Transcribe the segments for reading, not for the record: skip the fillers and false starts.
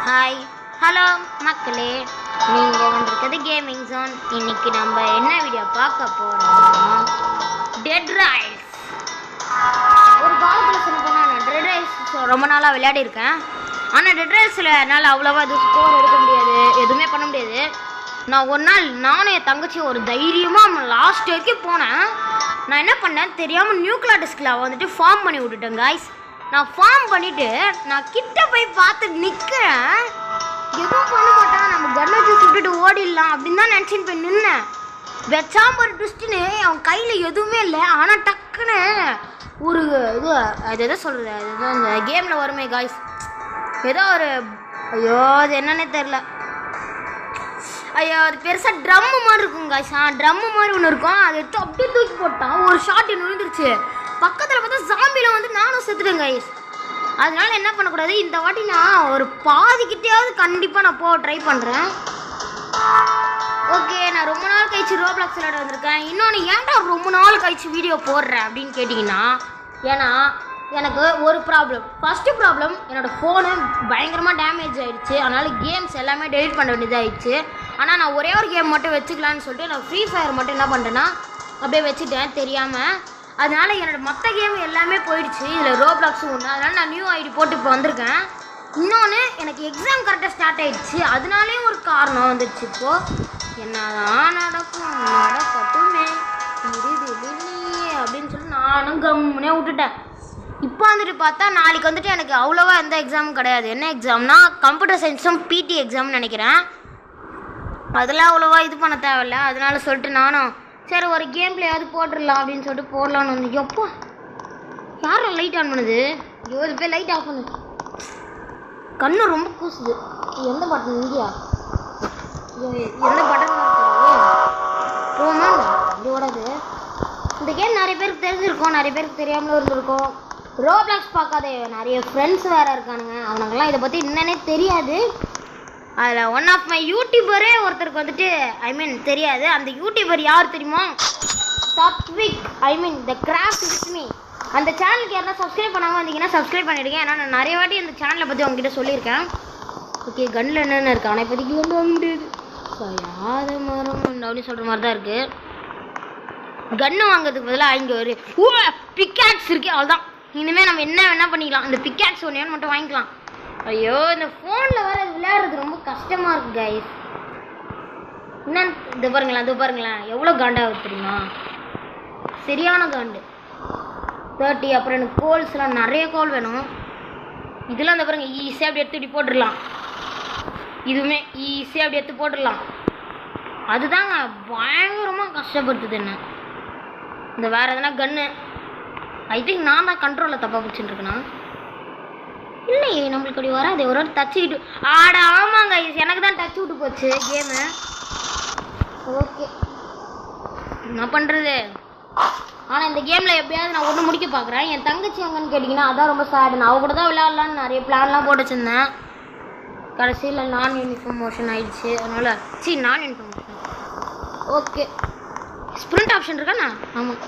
Hi hello மக்களே, நீங்கள் வந்திருக்கிறது கேமிங் ஜோன். இன்னைக்கு நம்ம என்ன வீடியோ பார்க்க போகிறோம், டெட் ரைஸ். ஒரு காலத்தில் சொல்ல போனால் நான் டெட் ரைஸ் ரொம்ப நாளாக விளையாடி இருக்கேன். ஆனால் டெட் ரைஸில் என்னால் அவ்வளோவா இது ஸ்கோர் எடுக்க முடியாது, எதுவுமே பண்ண முடியாது. நான் ஒரு நாள் நானும் என் தங்கச்சி ஒரு தைரியமாக லாஸ்ட் வரைக்கும் போனேன். நான் என்ன பண்ணேன் தெரியாமல் நியூக்ளியர் டிஸ்கில் வந்துட்டு ஃபார்ம் பண்ணி விட்டுட்டேன் காய்ஸ். நான் ஃபார்ம் பண்ணிவிட்டு நான் கிட்ட போய் பார்த்து நிற்கிறேன். எதுவும் பண்ண மாட்டான், நம்ம கன்னை வச்சு சுட்டுட்டு ஓடிடலாம் அப்படின்னு தான் நினச்சின்னு போய் நின்னேன். வெச்சாம்பர் ட்விஸ்ட்டுன்னு அவன் கையில் எதுவுமே இல்லை. ஆனால் டக்குன்னு ஒரு இது அது எதை சொல்கிறது, அதுதான் இந்த கேமில் வருமே காய்ஸ், ஏதோ ஒரு ஐயோ அது என்னன்னே தெரில. ஐயோ அது பெருசாக ட்ரம்மு மாதிரி இருக்கும் காய்ஸ். ட்ரம்மு மாதிரி ஒன்று இருக்கும், அதை எடுத்து அப்படியே தூக்கி போட்டான். ஒரு ஷாட் என்ன விழுந்துருச்சு. பக்கத்தில் பார்த்தா ஜாம்பியில் வந்து நானும் செத்துட்டேன் கைஸ். அதனால என்ன பண்ணக்கூடாது, இந்த வாட்டி நான் ஒரு பாதிக்கிட்டேயாவது கண்டிப்பாக நான் போக ட்ரை பண்ணுறேன். ஓகே, நான் ரொம்ப நாள் கழிச்சு ரோப்ளாக்ஸ் விளையாட வந்திருக்கேன். இன்னொன்று ஏன்டா ரொம்ப நாள் கழிச்சு வீடியோ போடுறேன் அப்படின்னு கேட்டிங்கன்னா, ஏன்னா எனக்கு ஒரு ப்ராப்ளம். ஃபஸ்ட்டு ப்ராப்ளம், என்னோடய ஃபோனு பயங்கரமாக டேமேஜ் ஆகிடுச்சு. அதனால் கேம்ஸ் எல்லாமே டெலிட் பண்ண வேண்டியதாகிடுச்சு. ஆனால் நான் ஒரே ஒரு கேம் மட்டும் வச்சுக்கலான்னு சொல்லிட்டு நான் ஃப்ரீ ஃபயர் மட்டும் என்ன பண்ணுறேன்னா அப்படியே வச்சுட்டேன் தெரியாமல். அதனால் என்னோடய மற்ற கேம் எல்லாமே போயிடுச்சு. இதில் ரோப்ளாக்ஸும் ஒன்று. அதனால் நான் நியூ ஐடி போட்டு இப்போ வந்திருக்கேன். இன்னொன்று, எனக்கு எக்ஸாம் கரெக்டாக ஸ்டார்ட் ஆகிடுச்சு. அதனாலே ஒரு காரணம் வந்துடுச்சு. இப்போது என்னதான் நடக்கும் நடக்கட்டுமே அப்படின்னு சொல்லி நானும் கம்முனே விட்டுட்டேன். இப்போ வந்துட்டு பார்த்தா நாளைக்கு வந்துட்டு எனக்கு அவ்வளோவா எந்த எக்ஸாமும் கிடையாது. என்ன எக்ஸாம்னா கம்ப்யூட்டர் சயின்ஸும் பிடி எக்ஸாம்னு நினைக்கிறேன். அதெல்லாம் அவ்வளோவா இது பண்ண தேவையில்ல. அதனால சொல்லிட்டு நானும் சரி ஒரு கேம் பிளேயாவது போட்டுடலாம் அப்படின்னு சொல்லிட்டு போடலான்னு வந்து. எப்போ யாரும் லைட் ஆன் பண்ணுது? இது போய் லைட் ஆஃப் பண்ணுது. கண்ணு ரொம்ப கூசுது. எந்த பட்டன் இந்தியா, எந்த பட்டன் போமா இதோடது. இந்த கேம் நிறைய பேருக்கு தெரிஞ்சிருக்கும், நிறைய பேருக்கு தெரியாமலும் இருந்திருக்கும். ரோப்ளாக்ஸ் பார்க்காத நிறைய ஃப்ரெண்ட்ஸ் வேறு இருக்கானுங்க, அவனுங்கெல்லாம் இதை பற்றி என்னன்னே தெரியாது. அதில் ஒன் ஆஃப் மை யூடியூபரே ஒருத்தருக்கு வந்துட்டு தெரியாது. அந்த யூடியூபர் யார் தெரியுமா? சாத்விக், த கிராஃப்ட் வித் மீ. அந்த சேனலுக்கு யாரா சப்ஸ்கிரைப் பண்ணாமல் வந்தீங்கன்னா சப்ஸ்கிரைப் பண்ணிவிடுங்க. ஏன்னா நான் நிறைய வாட்டி அந்த சேனலை பற்றி உங்ககிட்ட சொல்லியிருக்கேன். ஓகே, கன்னில் என்னென்ன இருக்குது, ஆனால் இப்போதைக்கு வந்து வாங்க முடியாது. யாத மரம் அப்படின்னு சொல்கிற மாதிரி தான் இருக்குது. கன்று வாங்கிறதுக்கு பதிலாக இங்கே ஒரு பிக்காக்ஸ் இருக்குது, அவ்வளோதான். இனிமேல் நம்ம என்ன வேணால் பண்ணிக்கலாம். இந்த பிக்காக்ஸ் ஒன்று மட்டும் வாங்கிக்கலாம். ஐயோ இந்த ஃபோனில் வேறு விளையாடுறது ரொம்ப கஷ்டமாக இருக்குது கைஸ். என்னன்னு இது பாருங்களேன் எவ்வளோ காண்டாகுது தெரியுமா? சரியான காண்டு. 30. அப்புறம் எனக்கு கோல்ஸ்லாம் நிறைய கோல் வேணும். இதெல்லாம் இந்த பாருங்க ஈஸியாக அப்படி எடுத்து இப்படி போட்டுடலாம். இதுவுமே ஈஸியாக அப்படி எடுத்து போட்டுடலாம். அதுதாங்க பயங்கரமாக கஷ்டப்படுத்துது என்ன. இந்த வேறு எதனா கன்று ஐ திங்க் நான் தான் கண்ட்ரோலில் தப்பாக பிடிச்சிட்டு இருக்கேனா இல்லையே, நம்மளுக்கு அப்படி வராது. ஒரு டச்சு விட்டு ஆமாங்க எனக்கு தான் டச் விட்டு போச்சு கேமு. ஓகே என்ன பண்ணுறது. ஆனால் இந்த கேமில் எப்படியாவது நான் ஒன்று முடிக்க பார்க்குறேன். என் தங்கச்சி எங்கன்னு கேட்டிங்கன்னா அதான் ரொம்ப சேடு. நான் அவ கூட தான் விளையாடலான்னு நிறைய பிளான்லாம் போட்டு வச்சுருந்தேன். கடைசியில் நான் யூனிஃபார்ம் மோஷன் ஆகிடுச்சு. அதனால் நான் uniform motion. Okay, sprint option இருக்காண்ணா? ஆமாம்,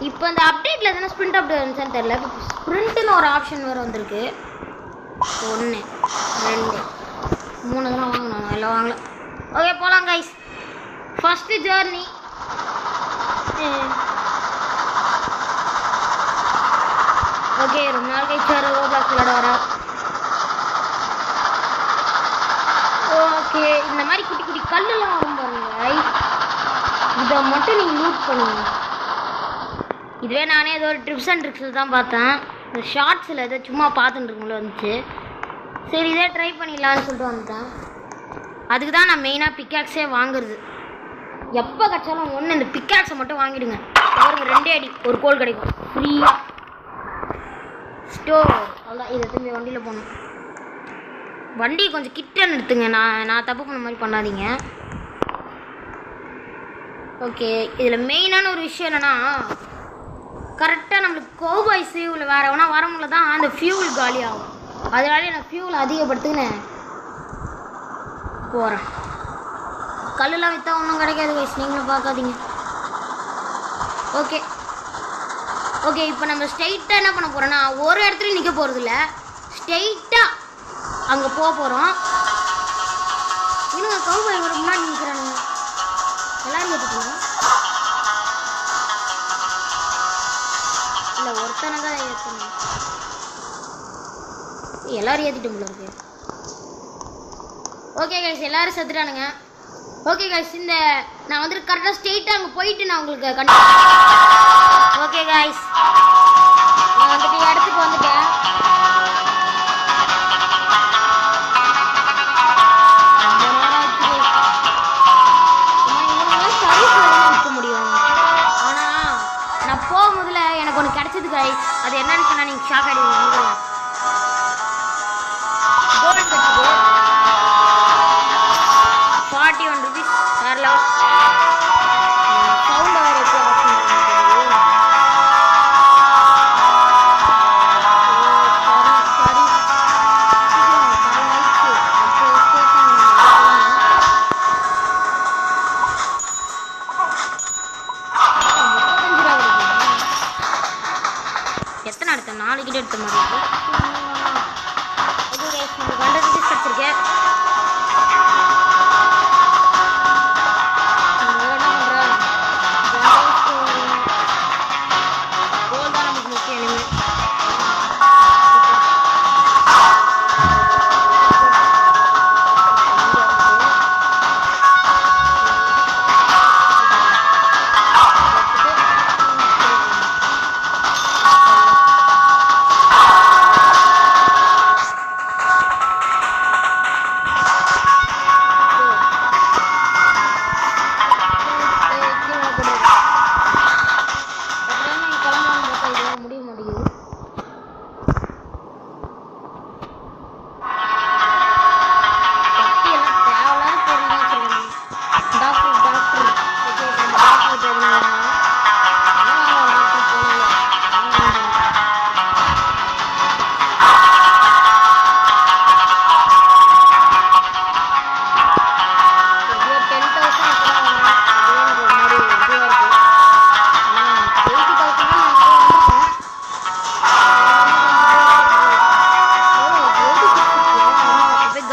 இப்போ இந்த அப்டேட்டில் எதனா ஸ்ப்ரிண்ட் அப்டேட் வந்துச்சான்னு தெரில. இப்போ ஸ்ப்ரிண்ட்டுன்னு ஒரு ஆப்ஷன் வேறு வந்திருக்கு. 1 2 3 தான் வாங்கணும், எல்லாம் வாங்கல. ஓகே போகலாம் கைஸ். First journey. ஓகே, ரொம்ப நாள் கழிச்சு வர ரோப்ளாக்ஸ் விளையாட வரேன். ஓகே, இந்த மாதிரி குட்டி குட்டி கல்லுலாம் வரும் பாருங்க, இதை மட்டும் நீங்கள் லூட் பண்ணுங்க. இதுவே நானே ஏதோ ஒரு ட்ரிப்ஸ் அண்ட் ட்ரிக்ஸில் தான் பார்த்தேன். இந்த ஷார்ட்ஸில் ஏதோ சும்மா பார்த்துட்டு இருக்கும்போது வந்துச்சு. சரி இதே ட்ரை பண்ணிடலான்னு சொல்லிட்டு வந்துட்டேன். அதுக்கு தான் நான் மெயினாக பிக்காக்ஸே வாங்குறது. எப்போ கிடச்சாலும் ஒன்று இந்த பிக்காக்ஸை மட்டும் வாங்கிடுங்க. ஒரு 2 அடி ஒரு கோல் கிடைக்கும் ஃப்ரீயாக. ஸ்டோவ் அவ்வளோதான். இதை திரும்பி வண்டியில் போகணும். வண்டியை கொஞ்சம் கிட்ட நிறுத்துங்க. நான் தப்பு பண்ண மாதிரி பண்ணாதீங்க. ஓகே, இதில் மெயினான ஒரு விஷயம் என்னென்னா, கரெக்டாக நம்மளுக்கு கோபாய் சேவில் வேறு எவனா வரமுள்ள தான் அந்த ஃபியூல் காலி ஆகும். அதனாலே நான் ஃபியூல் அதிகப்படுத்துக்கினேன் போகிறேன். கல்லுலாம் விற்றா ஒன்றும் கிடைக்காது வயசு, நீங்களும் பார்க்காதீங்க. ஓகே இப்போ நம்ம ஸ்ட்ரைட்டாக என்ன பண்ண போகிறோன்னா, ஒரு இடத்துலையும் நிற்க போகிறதில்ல. ஸ்ட்ரைட்டாக அங்கே போகிறோம். இன்னும் கவுபாய் ஒரு முன்னாடி நிற்கிறானுங்க. எல்லாரும் ஏற்றிக்கலாம். இல்லை ஒருத்தனை தான் ஏற்றணும். எல்லாரும் ஏற்றிட்டோம் போல இருக்கு. ஓகே கைஸ், எல்லாரும் செத்துட்டானுங்க. ஓகே கைஸ், இந்த நான் வந்துட்டு கரெக்டாக ஸ்ட்ரெயிட்டாக அங்கே போயிட்டு நான் உங்களுக்கு ஓகே கைஸ், நான் வந்துட்டு இடத்துக்கு வந்துட்டேன். இருக்க முடியும். ஆனால் நான் போகும்போதுல எனக்கு ஒன்று கிடைச்சது கைஸ். அது என்னன்னு சொன்னால் நீங்கள் ஷாக் ஆகிடுவீங்க. கோல்டு கிடைச்சது 41 rupees. வேறு லெவல். சவுண்ட் வேறு எப்படி ஆப்ஷன் எத்தனை எடுத்தேன்? 4 கிட்ட எடுத்த மாதிரி இருக்கு. ஓகே கைஸ், நம்ம 100 rupees கிடச்சிருக்கேன்.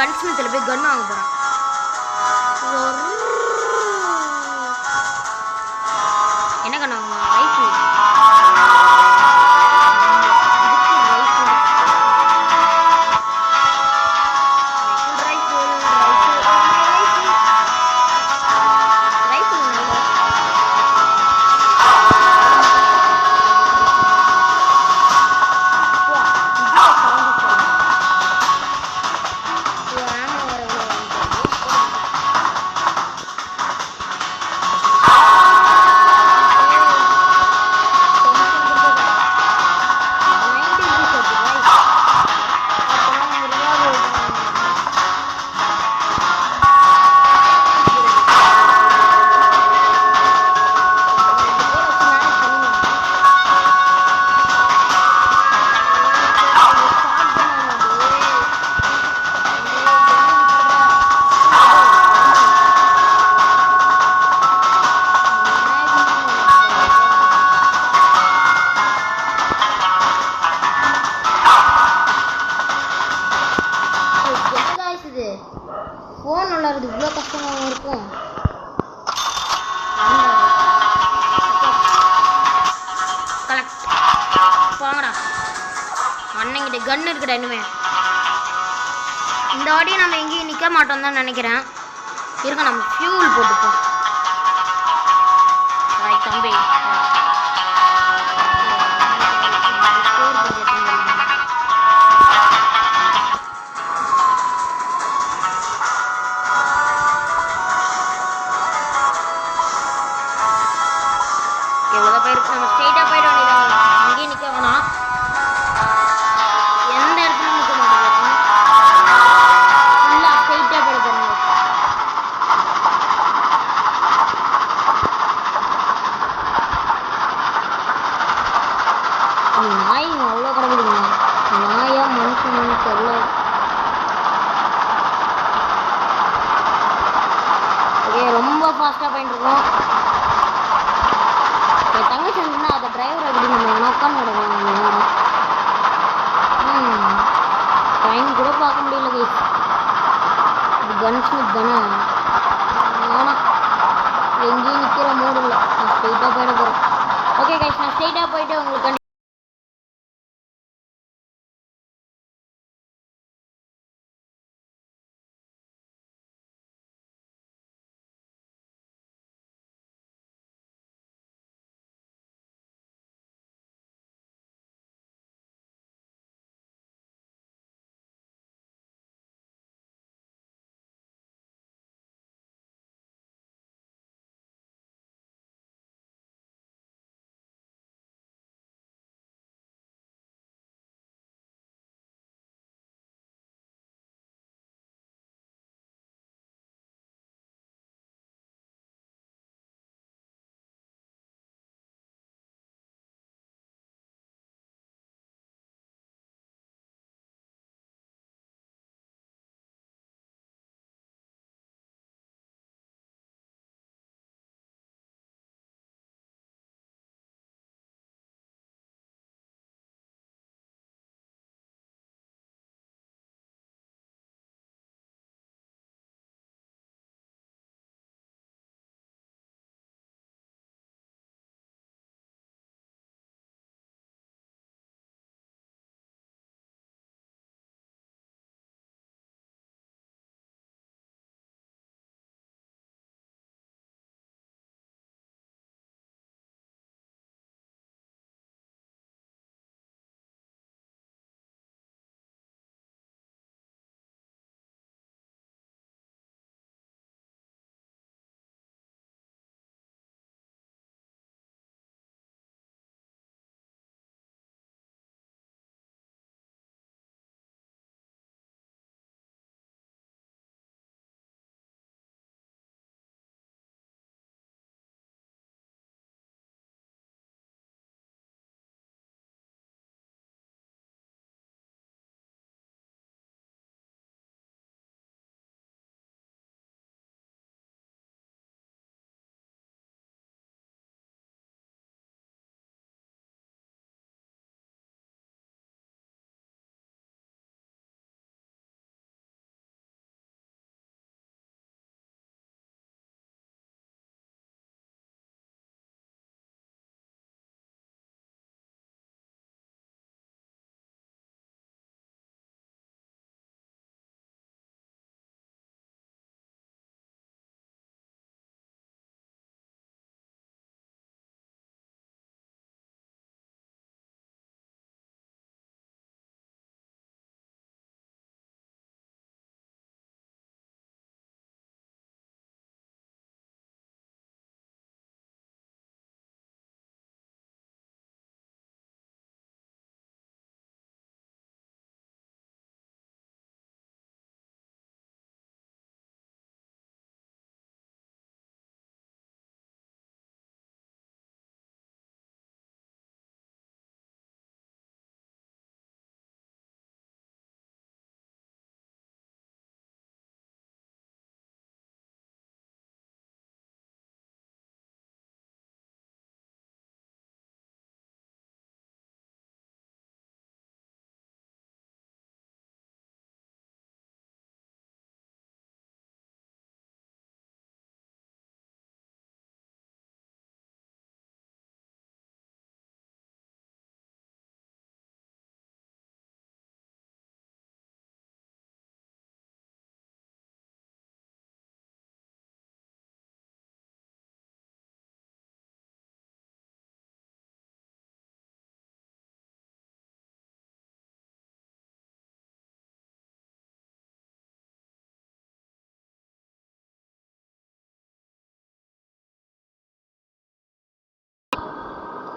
கன்ஸ்மித்தில் போய் கன் வாங்க போகிறேன். என்ன கன் வாங்க? ரைஃபிள். ஃபோன் விளாட்றது இவ்வளோ கஷ்டமாக இருக்கும். கலெக்ட் போங்கடா. அண்ணங்கிட்ட கன் இருக்குடா. இனிமே இந்த வாட்டியும் நம்ம எங்கேயும் நிற்க மாட்டோம் தான் நினைக்கிறேன். இருக்க நம்ம ஃபியூல் போட்டுப்போம். தம்பி எவ்வளோ போயிருக்கு. நம்ம ஸ்ட்ரெயிட்டாக போயிட வேண்டியதான். அங்கேயும் நிற்க வேணாம். எந்த இடத்துல நிற்க மாட்டேங்குது. ஃபுல்லாக ஸ்ட்ரெயிட்டாக போயிட போகிறோம். நாய் அவ்வளோ கிடக்குதுங்க. நாயா மனுஷன் தெரியல. ஓகே, ரொம்ப ஃபாஸ்ட்டாக போயிட்டு இருக்கோம். தங்கச்சி வந்துன்னா அதை டிரைவர் அப்படி நம்ம உட்காந்து விடுவாங்க. டைம் கூட பார்க்க முடியல கைஸ். கன்ஸ்மித் தானே வேணாம் எங்கேயும் நிற்கிற மூடு இல்லை நான் ஸ்ட்ரெயிட்டாக போயிட போகிறேன் ஓகே கைஸ் நான் ஸ்ட்ரெயிட்டாக போயிட்டு உங்களுக்கு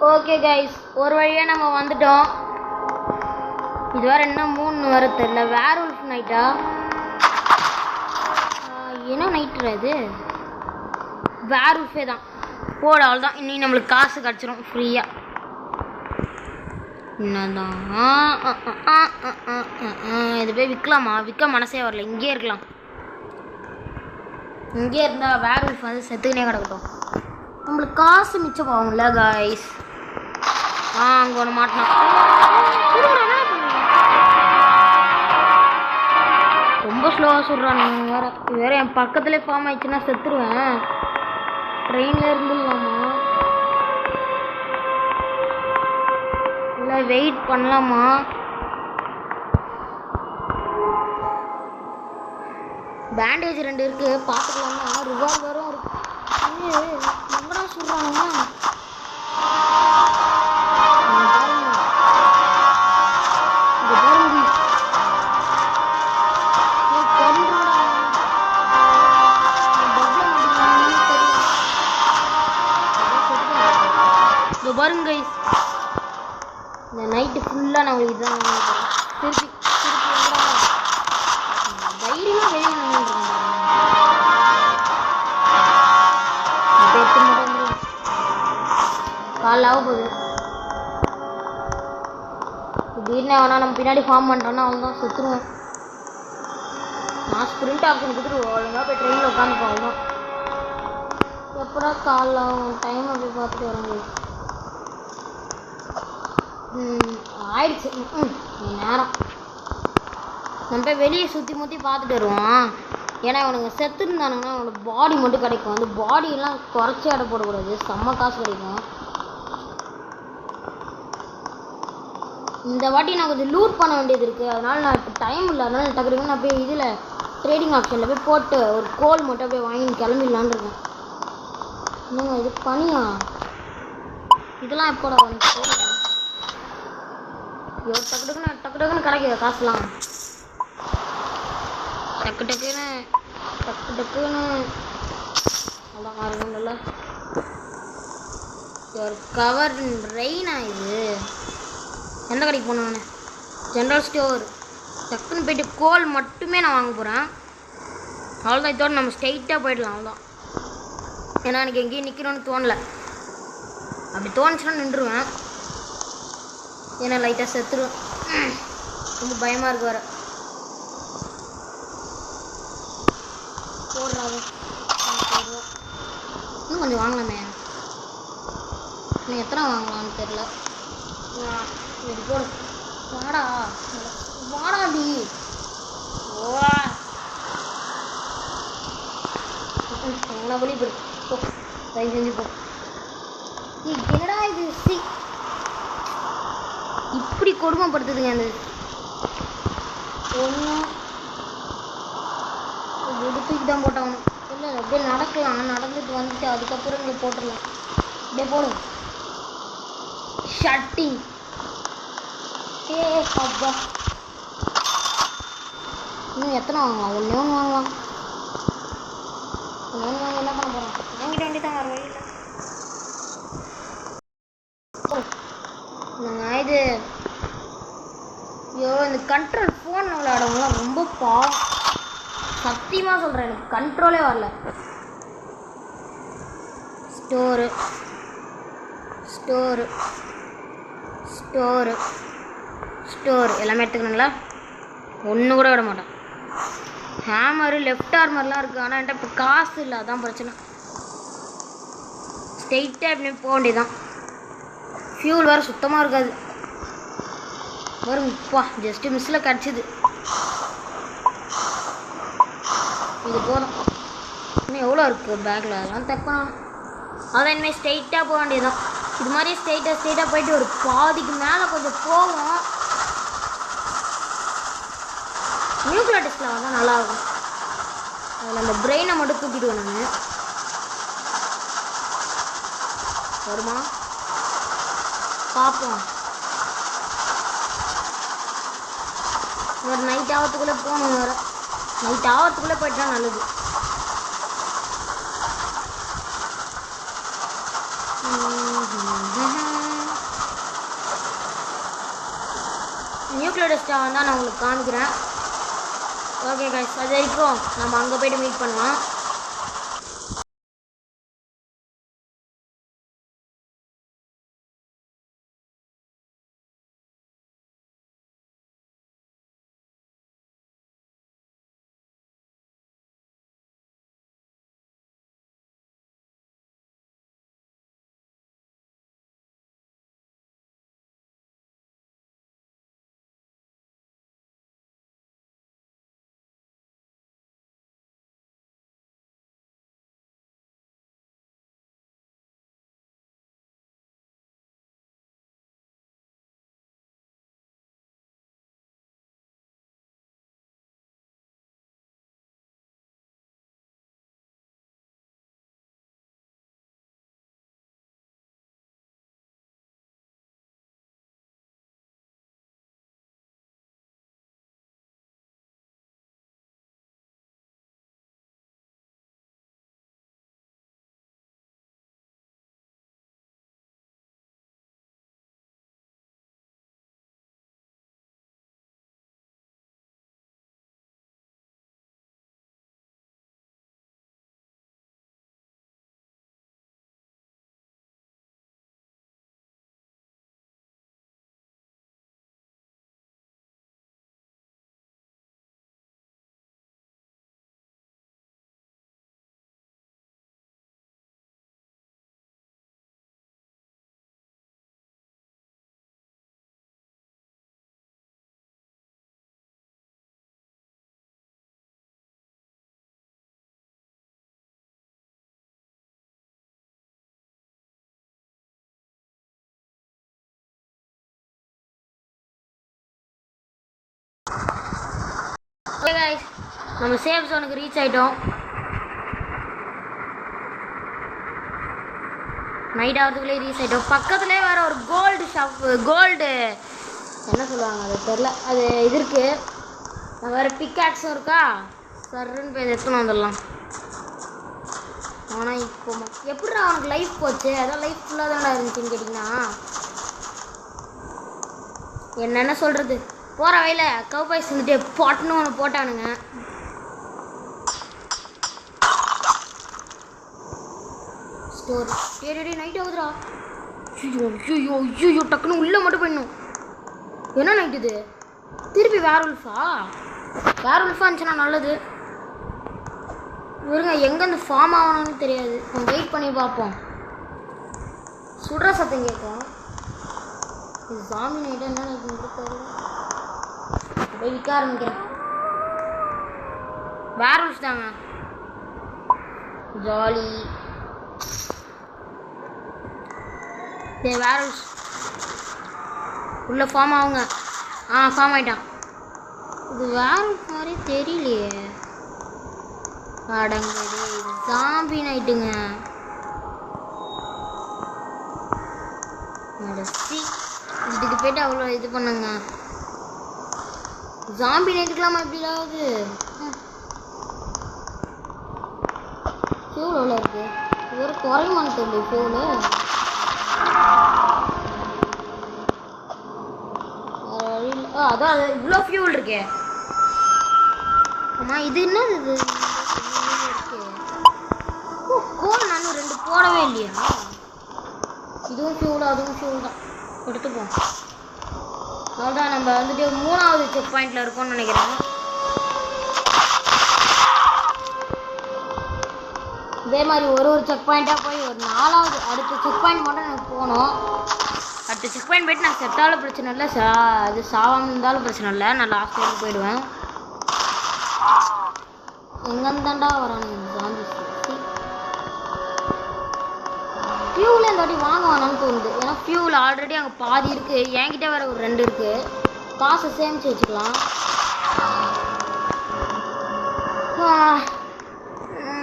ஓகே கைஸ் ஒரு வழியாக நம்ம வந்துட்டோம் இது வேறு என்ன 3 வர தெரியல வேர் உல்ஃப் நைட்டா என்ன நைட்டுற இது வேர் உல்ஃபே தான் போட அவ்வளோதான் இன்னும் நம்மளுக்கு காசு கிடச்சிரும் ஃப்ரீயாக என்னதான் இது போய் விற்கலாமா விற்க மனசே வரல இங்கே இருக்கலாம் இங்கே இருந்தால் வேர் உல்ஃப் வந்து செத்துக்கினே கிடக்கட்டும் நம்மளுக்கு காசு மிச்சமாகும்ல காய்ஸ் அங்கே ஒன்று மாட்டினா ரொம்ப ரொம்ப ஸ்லோவாக சுடுறானுங்க வேறு. வேறு என் பக்கத்துலேயே ஃபார்ம் ஆயிடுச்சுன்னா செத்துருவேன். ட்ரெயினில் இருந்துடலாமா இல்லை வெயிட் பண்ணலாமா? பேண்டேஜ் 2 இருக்கு, பார்த்துக்கலாமா? ரிவால்வரும் இருக்கு. எங்கடா சொல்றாங்க? பாருங்க இந்த நைட்டு ஃபுல்லாக நான் இதுதான் திருப்பி தைரியமாக வெளியே காலைல ஆக போகுது. திடீர்னு வேணா நம்ம பின்னாடி ஃபார்ம் பண்ணிட்டோன்னா அவ்வளோதான் செத்துருவோம். நான் ஸ்ப்ரிண்ட் ஆப்ஷன் கொடுத்துட்டு ஒழுங்காக போய் ட்ரெயினில் உட்காந்துப்போம். அவ்வளோதான். எப்படா காலைல ஆகும்? டைம் அப்படி பார்த்துட்டு வரங்க. ஆயிடுச்சு நேரம். நம்ம போய் வெளியே சுற்றி முற்றி பார்த்துட்டு வருவோம். ஏன்னா இவனுங்க செத்துருந்தானுங்கன்னா அவனோட பாடி மட்டும் கிடைக்கும். அந்த பாடியெல்லாம் குறைச்சி அடை போடக்கூடாது, செம்ம காசு கிடைக்கும். இந்த வாட்டி நான் கொஞ்சம் லூட் பண்ண வேண்டியது இருக்குது. அதனால் நான் இப்போ டைம் இல்லை. அதனால் டக்குனு நான் போய் இதில் ட்ரேடிங் ஆப்ஷனில் போய் போட்டு ஒரு கோல் மட்டும் போய் வாங்கி கிளம்பிடலான்னு இருக்கேன். இன்னும் இது பனியா? இதெல்லாம் எப்போட வந்து டக்கு டக்குன்னு கிடைக்குது காசுலாம். டக்கு டக்குன்னு அவ்வளோ இருக்கும்ல. ஒரு கவர் ரெயினா? இது எந்த கடைக்கு போகணும்? நான் ஜென்ரல் ஸ்டோர். டக்குன்னு போய்ட்டு கோல் மட்டுமே நான் வாங்க போகிறேன். அவ்வளோதான். இதோடு நம்ம ஸ்ட்ரெயிட்டாக போயிடலாம். அவ்வளோதான். ஏன்னா எனக்கு எங்கேயும் நிற்கணும்னு தோணலை. அப்படி தோணுச்சுன்னா நின்றுவேன். ஏன்னா லைட்டாக செத்துருவேன். ரொம்ப பயமாக இருக்கு வேறு. போடுறாங்க. இன்னும் கொஞ்சம் வாங்கலாமே. இன்னும் எத்தனை வாங்கலாம்னு தெரில. இது போடு. வாடா வாடாடி. ஓ எங்கன்னா வெளியே போடு. போ தயவு செஞ்சு போ. என்னடா இது? இப்படி கொடுமைப்படுத்துதுங்க அந்த ஒன்றும் தூக்கி தான் போட்டாகணும். இல்லை அப்படியே நடக்கலாம். நடந்துட்டு வந்துட்டு அதுக்கப்புறம் இங்கே போட்டுடலாம். அப்படியே போடு. ஷட்டிங். அப்பா இன்னும் எத்தனை வாங்கலாம்? ஒன்று வாங்கலாம். ஒன்று வாங்க என்ன பண்ண போகிறோம்? வாங்கிட்டு வேண்டி தான் வர வழியில். இது ஐயோ இந்த கண்ட்ரோல் ஃபோனில் விளையாடவங்களாம் ரொம்ப பாவம். சத்தியமாக சொல்கிறேன், எனக்கு கண்ட்ரோலே வரல. ஸ்டோரு ஸ்டோரு ஸ்டோரு ஸ்டோர் எல்லாமே எடுத்துக்கணுங்களா? ஒன்று கூட விட மாட்டேன். ஹேமரு லெஃப்ட் ஆர்மர்லாம் இருக்குது. ஆனால் என்கிட்ட இப்போ காசு இல்லை, அதான் பிரச்சனை. ஸ்ட்ரெயிட்டாக எப்படி போக வேண்டியதான். ஃபியூல் வேறு சுத்தமாக இருக்காது. வருங்கப்பா ஜஸ்ட்டு மிஸ்ஸில் கிடச்சிது. இது போதும். இன்னும் எவ்வளோ இருக்குது பேக்கில்? அதெல்லாம் தைக்கணும். அதான் இனிமேல் ஸ்ட்ரெயிட்டாக போக வேண்டியதுதான். இது மாதிரி ஸ்ட்ரெயிட்டாக போயிட்டு ஒரு பாதிக்கு மேலே கொஞ்சம் போவோம். நியூக்ளியர் டெஸ்ட்டில் வந்தால் நல்லாயிருக்கும். அதில் அந்த பிரெயினை மட்டும் தூக்கிடுவேன் நான். வருமா பார்ப்போம். வேறு நைட் ஆகிறதுக்குள்ளே போகணும். வேறு நைட் ஆகிறதுக்குள்ளே போயிட்டா நல்லது. நியூக்ளியர் டெஸ்ட்டாக வந்தால் நான் உங்களுக்கு காமிக்கிறேன். ஓகே கைஸ், அது வரைக்கும் நம்ம அங்கே போய்ட்டு மீட் பண்ணுவோம். நம்ம சேஃப் ஜோனுக்கு ரீச் ஆகிட்டோம். நைட் ஆகிறதுக்குள்ளே ரீச் ஆகிட்டோம். பக்கத்துலேயே வேறு ஒரு கோல்டு என்ன சொல்லுவாங்க அது தெரில, அது இது இருக்குது. வேறு பிக்காக்ஸும் இருக்கா, சர்ன்னு போய் எடுத்துன்னு வந்துடலாம். ஆனால் இப்போ எப்படி அவனுக்கு லைஃப் போச்சு? அதான் லைஃப் ஃபுல்லாக தானே இருந்துச்சுன்னு கேட்டிங்கன்னா என்னென்ன சொல்கிறது. போகிற வழியில் கவுபாய்ஸ் வந்துட்டு பாட்டுன்னு ஒன்று போட்டானுங்க. ஸ்டோர் டேடி நைட் ஆகுதுடா. ஐயோ ஐயோ டக்குன்னு உள்ளே மட்டும் போயிடணும். என்ன நைட் இது? திருப்பி வேற உல்ஃபா இருந்துச்சுன்னா நல்லது. இவருங்க எங்கேருந்து ஃபார்ம் ஆகணும்னு தெரியாது. நம்ம வெயிட் பண்ணி பார்ப்போம். சுடுற சத்தம் கேட்கும். ஜாமி நைட்டாக என்ன இருக்காரு? அப்படியே விற்க ஆரம்பிக்கிறேன். வேற உல்ஃப் தாங்க, ஜாலி. வேற உல்ஃப் உள்ள ஃபார்ம் ஆகுங்க. ஃபார்ம் ஆகிட்டான். இது வேற மாதிரி தெரியலையே. அடங்கடே ஜாம்பி நைட்டுங்க. இதுக்கு போய்ட்டு அவ்வளோ இது பண்ணுங்க. ஜாம்பி நைட்டுக்கலாமா எப்படிலாவது? ஃபியூல் எவ்வளோ இருக்குது? இது ஒரு குறைமான்னு தெரியல ஃபியூலு. அதான் இவ்வளோ ஃபியூல் இருக்கே. ஆமாம் இது என்னது இது? கோல் நான் 2 போடவே இல்லையா? இதுவும் ஃபியூல் அதுவும் ஃபியூல் தான். எடுத்துப்போம். அவ்வளோதான். நம்ம வந்துட்டு 3வது செக் பாயிண்டில் இருக்கோம்னு நினைக்கிறேன். இதே மாதிரி ஒரு செக் பாயிண்ட்டாக போய் ஒரு 4வது அடுத்த செக் பாயிண்ட் மட்டும் எனக்கு போகணும். அடுத்த செக் பாயிண்ட் போய்ட்டு நான் செத்தாலும் பிரச்சனை இல்லை, அது சாவாமல் இருந்தாலும் பிரச்சனை இல்லை. நான் லாஸ்ட் டைம் போயிடுவேன். எங்கேருந்தாண்டா வரானுங்க ஜாம்பிஸ்? ஃபியூவில் இந்த வாட்டி வாங்க வேணான்னு தோணுது. ஏன்னா ஃபியூவில் ஆல்ரெடி அங்கே பாதி இருக்குது. என்கிட்ட வேறு ஒரு 2 இருக்குது. காசை சேமித்து வச்சுக்கலாம்.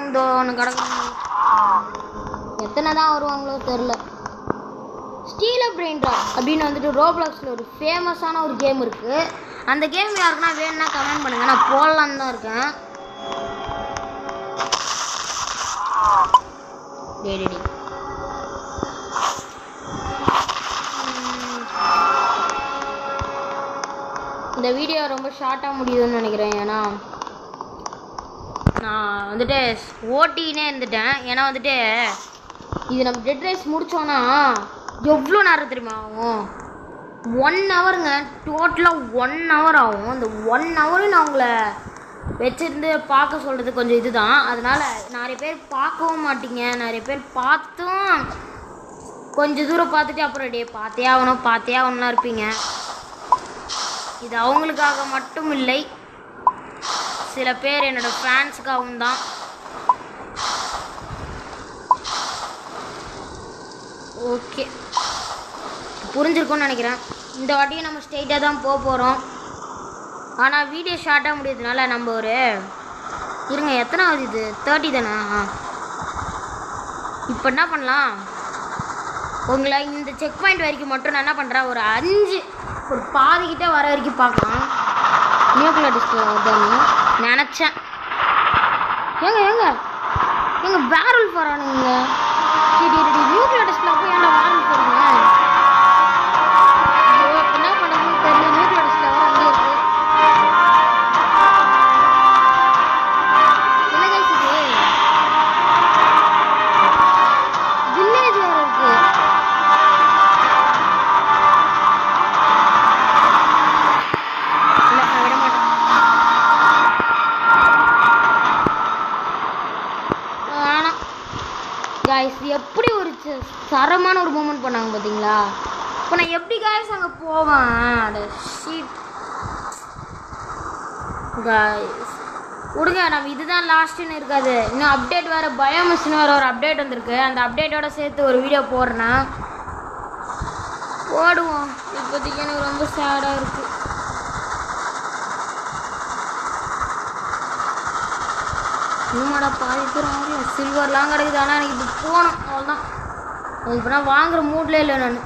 இதோ ஒன்று கிடக்கணும். எத்தனை தான் வருவாங்களோ தெரில. ஸ்டீல் பிரெயின் ட்ராப் அப்படின்னு வந்துட்டு ரோப்ளாக்ஸில் ஒரு ஃபேமஸான ஒரு கேம் இருக்குது. அந்த கேம் யாருக்குன்னா வேணும்னா கமெண்ட் பண்ணுங்கள். நான் போடலான்னு தான் இருக்கேன். டேடி இந்த வீடியோ ரொம்ப ஷார்ட்டாக முடியுதுன்னு நினைக்கிறேன். ஏன்னா நான் வந்துட்டு ஓட்டினே இருந்துட்டேன். ஏன்னா வந்துட்டு இது நம்ம டெட் ரைஸ் முடித்தோன்னா எவ்வளோ நேரம் தெரியுமா ஆகும்? 1 ஹவருங்க. டோட்டலாக 1 ஹவர் ஆகும். அந்த 1 ஹவரும் நான் உங்களை வச்சுருந்து பார்க்க சொல்கிறது கொஞ்சம் இதுதான். அதனால் நிறைய பேர் பார்க்கவும் மாட்டீங்க. நிறைய பேர் பார்த்தும் கொஞ்சம் தூரம் பார்த்துட்டு அப்புறம் டே பார்த்தே ஆகணும்லாம் இருப்பீங்க. இது அவங்களுக்காக மட்டும் இல்லை, சில பேர் என்னோடய ஃபேன்ஸுக்காகவும் தான். ஓகே, புரிஞ்சிருக்கும்னு நினைக்கிறேன். இந்த வாட்டியும் நம்ம ஸ்ட்ரெயிட்டாக தான் போக போகிறோம். ஆனால் வீடியோ ஷார்ட்டாக முடியறதுனால நம்ம ஒரு இருங்க, எத்தனாவது இது? 30 தானே? இப்போ என்ன பண்ணலாம், உங்களை இந்த செக் பாயிண்ட் வரைக்கும் மட்டும் நான் என்ன பண்ணுறேன், ஒரு பாதிக்கிட்டே வர வரைக்கும் பார்க்கலாம். நியூக்ளியர் டிஸ்பிளே வருதான்னு நினச்சேன். ஏங்க வேரல் போகிறானுங்க. சரி நியூக்ளியர் டிஸ்பிளே போய் ஏன்டா வேரல் போகிறீங்க? என்ன பண்ணுறதுன்னு தெரியல. நியூக்ளியர் டிஸ்பிளே வர அங்கே இருக்குது. என்ன கைஸ் இது? வில்லேஜ் வேறு இருக்குது. இல்லை, நான் விட மாட்டேன். ஆனால் காய்ஸ் எப்படி ஒரு தரமான ஒரு மூமெண்ட் பண்ணாங்க பார்த்தீங்களா? இப்போ நான் எப்படி காய்ஸ் அங்கே போவேன்? அட ஷீட் காய்ஸ், விடுங்க, நம்ம இதுதான் லாஸ்ட்டுன்னு இருக்காது. இன்னும் அப்டேட் வேறு, பயோமிஸ்னு வேறு ஒரு அப்டேட் வந்திருக்கு. அந்த அப்டேட்டோட சேர்த்து ஒரு வீடியோ போடுறேன்னா போடுவோம். இப்போதைக்கு எனக்கு ரொம்ப சேடாக இருக்குது. இன்னுமாடா பாதி தூரம் ஆகல. சில்வர்லாம் கிடைக்குது. ஆனால் எனக்கு இப்போ போகணும். அவ்வளோதான். இப்போ நான் வாங்குற மூட்லேயே இல்லை நான்.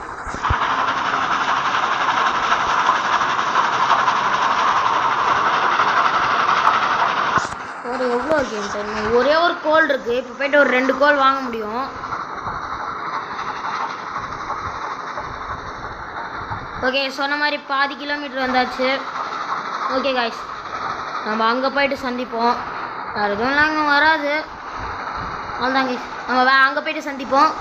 எவ்வளோ இருக்கு? ஒரே ஒரு கோல் இருக்குது. இப்போ போய்ட்டு ஒரு 2 கோல் வாங்க முடியும். ஓகே, சொன்ன மாதிரி பாதி கிலோமீட்டர் வந்தாச்சு. ஓகே காய்ஸ், நம்ம அங்கே போய்ட்டு சந்திப்போம். வேறு எதுவும் அங்கே வராது. அவ்வளோதான் கைஸ், நம்ம அங்கே போய்ட்டு சந்திப்போம்.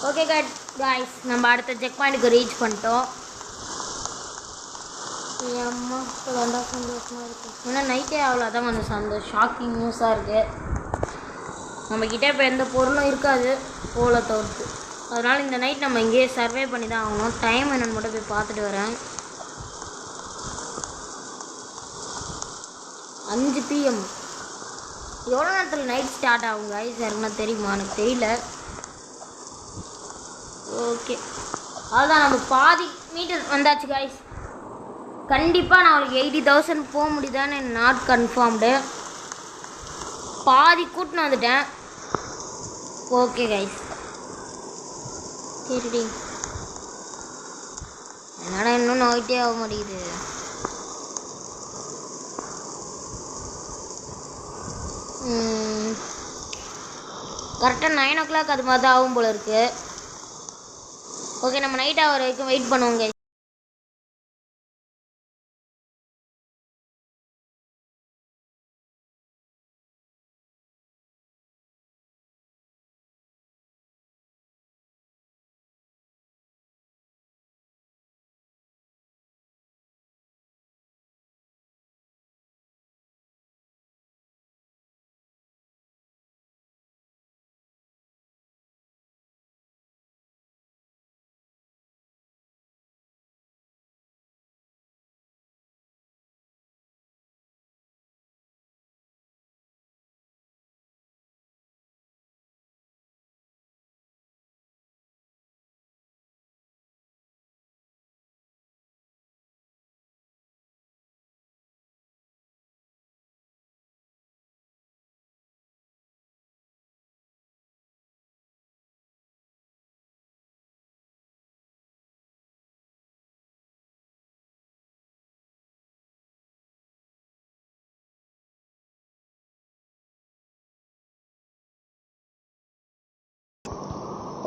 ஓகே காய்ஸ், நம்ம அடுத்த செக் பாயிண்ட்டுக்கு ரீச் பண்ணிட்டோம். அம்மா இப்போதாண்டா சந்தோஷமாக இருக்குது. ஏன்னா நைட்டே அவ்வளோ தான் கொஞ்சம் ஷாக்கிங் நியூஸாக இருக்குது. நம்மக்கிட்ட இப்போ எந்த பொருளும் இருக்காது போல தவிர்த்து. அதனால் இந்த நைட் நம்ம இங்கேயே சர்வே பண்ணி தான் ஆகணும். டைம் என்னென்னு மட்டும் போய் பார்த்துட்டு வரேன். 5 PM. எவ்வளோ நேரத்தில் நைட் ஸ்டார்ட் ஆகும் காய்ஸ்? யாருக்குன்னா தெரியுமா? எனக்கு தெரியல. ஓகே, அதுதான் நம்ம பாதி மீட்டர் வந்தாச்சு காய்ஸ். கண்டிப்பாக நான் அவளுக்கு 80,000 போக முடியுதான்னு நாட் கன்ஃபார்ம்டு. பாதி கூட்டின்னு வந்துட்டேன். ஓகே கைஸ், சரிடி. என்னடா இன்னும் நோயிட்டே ஆக மாட்டேங்குது. கரெக்டாக 9 o'clock அது மாதிரி தான் ஆகும் போல இருக்குது. ஓகே, நம்ம நைட் ஆகிற வரைக்கும் வெயிட் பண்ணுவோங்க.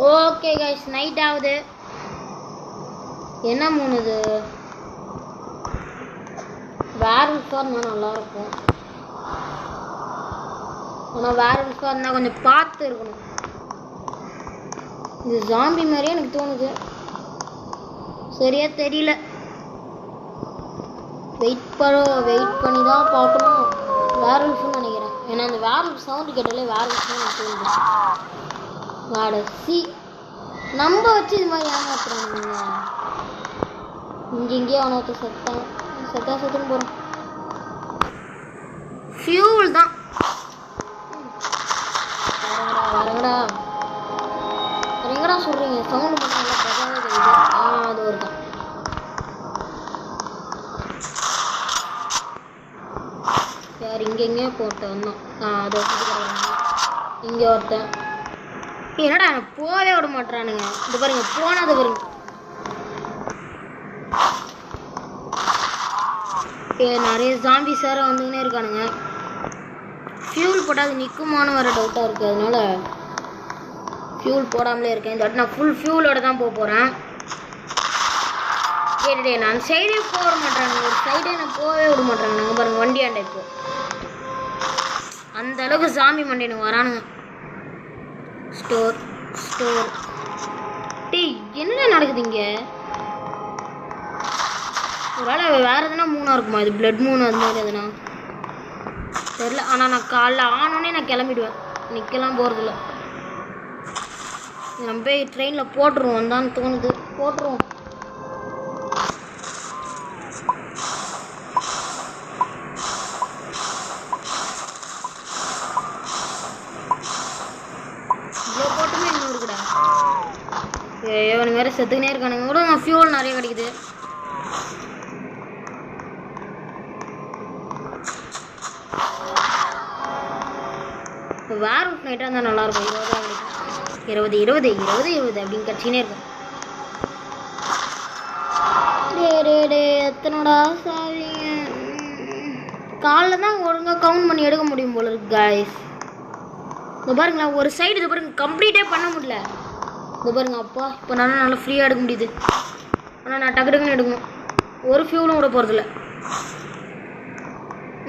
ஓகே கைஸ், நைட் ஆகுது. என்ன மூணுது? வேற விஷயம் இருந்தால் நல்லாயிருக்கும். ஆனால் வேற விஷயம் இருந்தால் கொஞ்சம் பார்த்து இருக்கணும். இது ஜாம்பி மாதிரியே எனக்கு தோணுது. சரியா தெரியல. வெயிட் பண்ணி தான் பார்க்கணும். வேற விஷயம் நினைக்கிறேன். ஏன்னா அந்த வேற ஒரு சவுண்டு கேட்டாலே வேற ஒரு சவுண்ட் தோணுது. வாட சி நம்ம வச்சு இது மாதிரி ஏமாத்துறாங்க. இங்கேயே அவனை ஒருத்த செத்துன்னு போகிறான். ஃபியூல் தான். வரங்கடா எங்கடா சொல்கிறீங்க? சவுண்டு மட்டும் நல்லா பெருசாக தெரியுது. அது ஒரு தான். யார் இங்கே போட்டு வந்தோம். அது இங்கே ஒருத்தன். என்னடா போவே விட மாட்டானுங்க. இது பாருங்க போனது பாருங்க. நிறைய ஜாம்பி சார வந்துன்னே இருக்கானுங்க. ஃபியூல் போட்டால் அது நிற்குமான்னு வர டவுட்டாக இருக்குது. அதனால ஃபியூல் போடாமலே இருக்கேன். இந்த வாட்டி நான் ஃபுல் ஃபியூலோட தான் போக போகிறேன். கேட்டுட்டே நான் சைடே போக விட மாட்டேறானுங்க. ஒரு சைடே நான் போகவே விட மாட்டேறாங்க. நாங்கள் பாருங்கள் வண்டி ஆண்டை இப்போ அந்த அளவுக்கு ஜாம்பி மண்டினுங்க வரானுங்க. ஸ்டோர் டேய் என்னடா நடக்குது இங்கே? ஒரு வேளை வேறு எதுனா மூணாக இருக்குமா? இது பிளட் மூணு அந்த மாதிரி எதுனா தெரில. ஆனால் நான் காலைல ஆனோடனே நான் கிளம்பிடுவேன். நிற்கலாம் போகிறதில்ல. நம்ம போய் ட்ரெயினில் போட்டுருவோம் தான் தோணுது. போட்டுருவோம். இவ்வளோ போட்டுமே இன்னும் இருக்குடா. இவனுங்க வேறு செத்துக்கினே இருக்கானுங்க. கூட ஃபியூல் நிறைய கிடைக்குது. வேற ஒரு நைட்டாக இருந்தால் நல்லாயிருக்கும். 20 அப்படின்னு கட்சினே இருக்கும். எத்தனோடா சாவிங்க. காலைல தான் ஒழுங்காக கவுண்ட் பண்ணி எடுக்க முடியும் போல இருக்கு காய்ஸ். இந்த பாருங்களேன் ஒரு சைடு இது பாருங்க கம்ப்ளீட்டே பண்ண முடியல. இந்த பாருங்க அப்பா இப்போ நல்லா ஃப்ரீயாக எடுக்க முடியுது. ஆனால் நான் டக்குன்னு எடுக்கணும். ஒரு ஃபியூலும் விட போகிறதில்ல.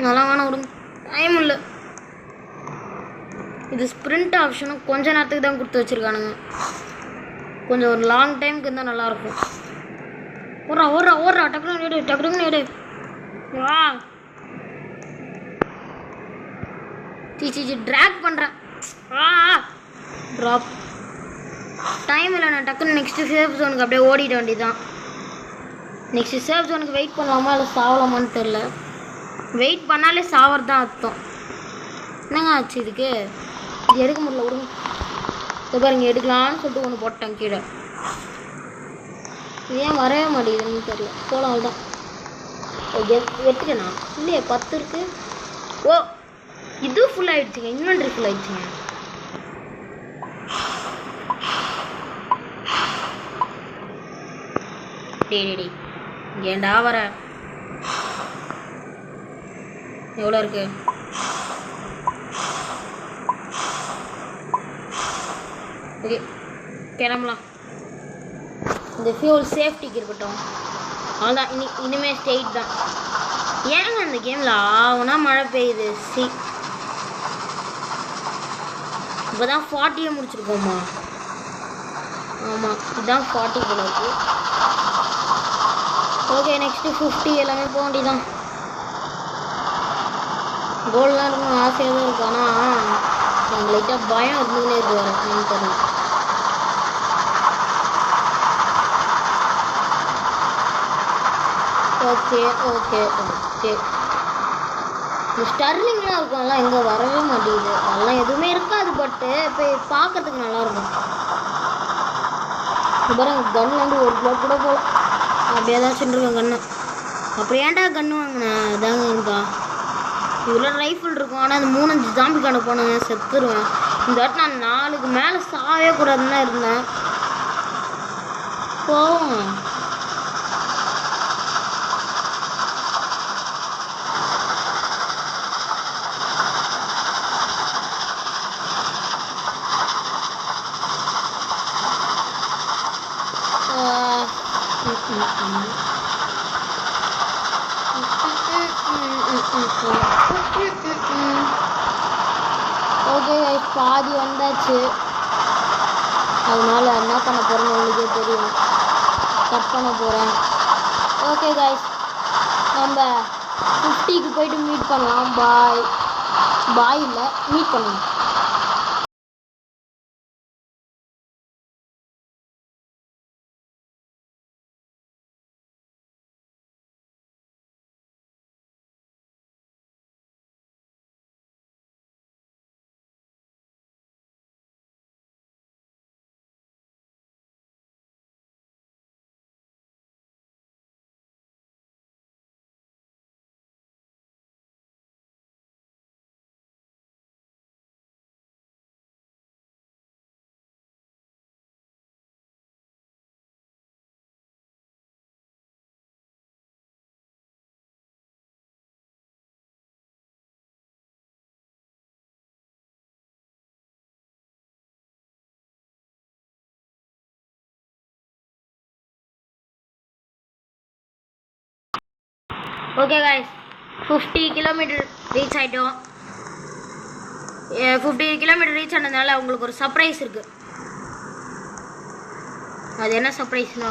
நல்லா வேணாம் விடுங்க. டைம் இல்லை. இது ஸ்ப்ரிண்ட் ஆப்ஷனும் கொஞ்ச நேரத்துக்கு தான் கொடுத்து வச்சுருக்கானுங்க. கொஞ்சம் ஒரு லாங் டைமுக்கு இருந்தால் நல்லாயிருக்கும். ஓடுறா டக்குன்னு எடு. வா ட்ராக் பண்ணுறேன். ட்ராப் டைம் இல்லை. நான் டக்குன்னு நெக்ஸ்ட்டு சேஃப் ஜோனுக்கு அப்படியே ஓடிட வேண்டியதுதான். நெக்ஸ்ட்டு சேஃப் ஜோனுக்கு வெயிட் பண்ணலாமா இல்லை சாவலாமான்னு தெரில. வெயிட் பண்ணாலே சாவர் தான் அர்த்தம். என்னங்க ஆச்சு இதுக்கு? இது எடுக்க முடியல விடுங்க. இது பாருங்க எடுக்கலான்னு சொல்லிட்டு ஒன்று போட்டேன் கீழே. இது ஏன் வரவே மாட்டேங்குதுன்னு தெரியல. போலாம் தான் எடுத்துட்டேண்ணா. இல்லையே 10 இருக்கு. ஓ இது ஃபுல் ஆகிடுச்சுங்க. இன்வென்ட்ரி ஃபுல் ஆகிடுச்சுங்க. டேடி ஏண்டா வர? எவ்வளோ இருக்கு? ஓகே கிளம்பலாம். இந்த ஃபியூல் சேஃப்டிக்கு இருக்கட்டும். அவ்வளோதான். இனிமேல் ஸ்டேட் தான். ஏங்க அந்த கேமில் ஆகுனா மழை பெய்யுது. இப்போ தான் 40 முடிச்சிருக்கோம்மா. ஆமாம் இதுதான் 40 போல இருக்கு. ஓகே நெக்ஸ்ட்டு 50 எல்லாமே போக வேண்டியதான். கோல்டெலாம் இருக்கணும் ஆசையாக தான் இருக்கு. ஆனால் எனக்கு லைட்டாக பயம் இருந்துக்கிட்டே இருக்கு. வரேன்னு தெரியல. ஓகே இந்த ஸ்டர்லிங்லாம் இருக்கும். அதெல்லாம் எங்கே வரவே மாட்டேங்குது. அதெல்லாம் எதுவுமே இருக்காது. பட்டு இப்போ பார்க்கறதுக்கு நல்லாயிருக்கும். இப்போ பாருங்க கன்லேருந்து ஒரு பிளட் கூட போகல. அப்படியே தான் வச்சுருக்கேன் கண்ணை. அப்புறம் ஏன்டா கன்று வாங்கினேன்? அதாங்க இருக்கா. இவ்வளோ ரைஃபிள் இருக்கும். ஆனால் அந்த 3-5 ஜாம்பி கண்ணு போனேங்க செத்துருவேன். இந்த வாட்டி நான் 4க்கு மேலே சாவே கூடாதுன்னு தான் இருந்தேன். போவோம். ஓகே பாதி வந்தாச்சு. அதனால என்ன பண்ண போகிறேன்னு உங்களுக்கே தெரியும். கட் பண்ண போகிறேன். ஓகே கைஸ் நம்ம 50க்கு போயிட்டு மீட் பண்ணலாம். பாய். பாய் இல்லை, மீட் பண்ணுங்க. ஓகே காய்ஸ், 50 கிலோமீட்டர் ரீச் ஆகிட்டோம். 50 கிலோமீட்டர் ரீச் ஆனதுனால உங்களுக்கு ஒரு சர்ப்ரைஸ் இருக்குது. அது என்ன சர்ப்ரைஸ்னா,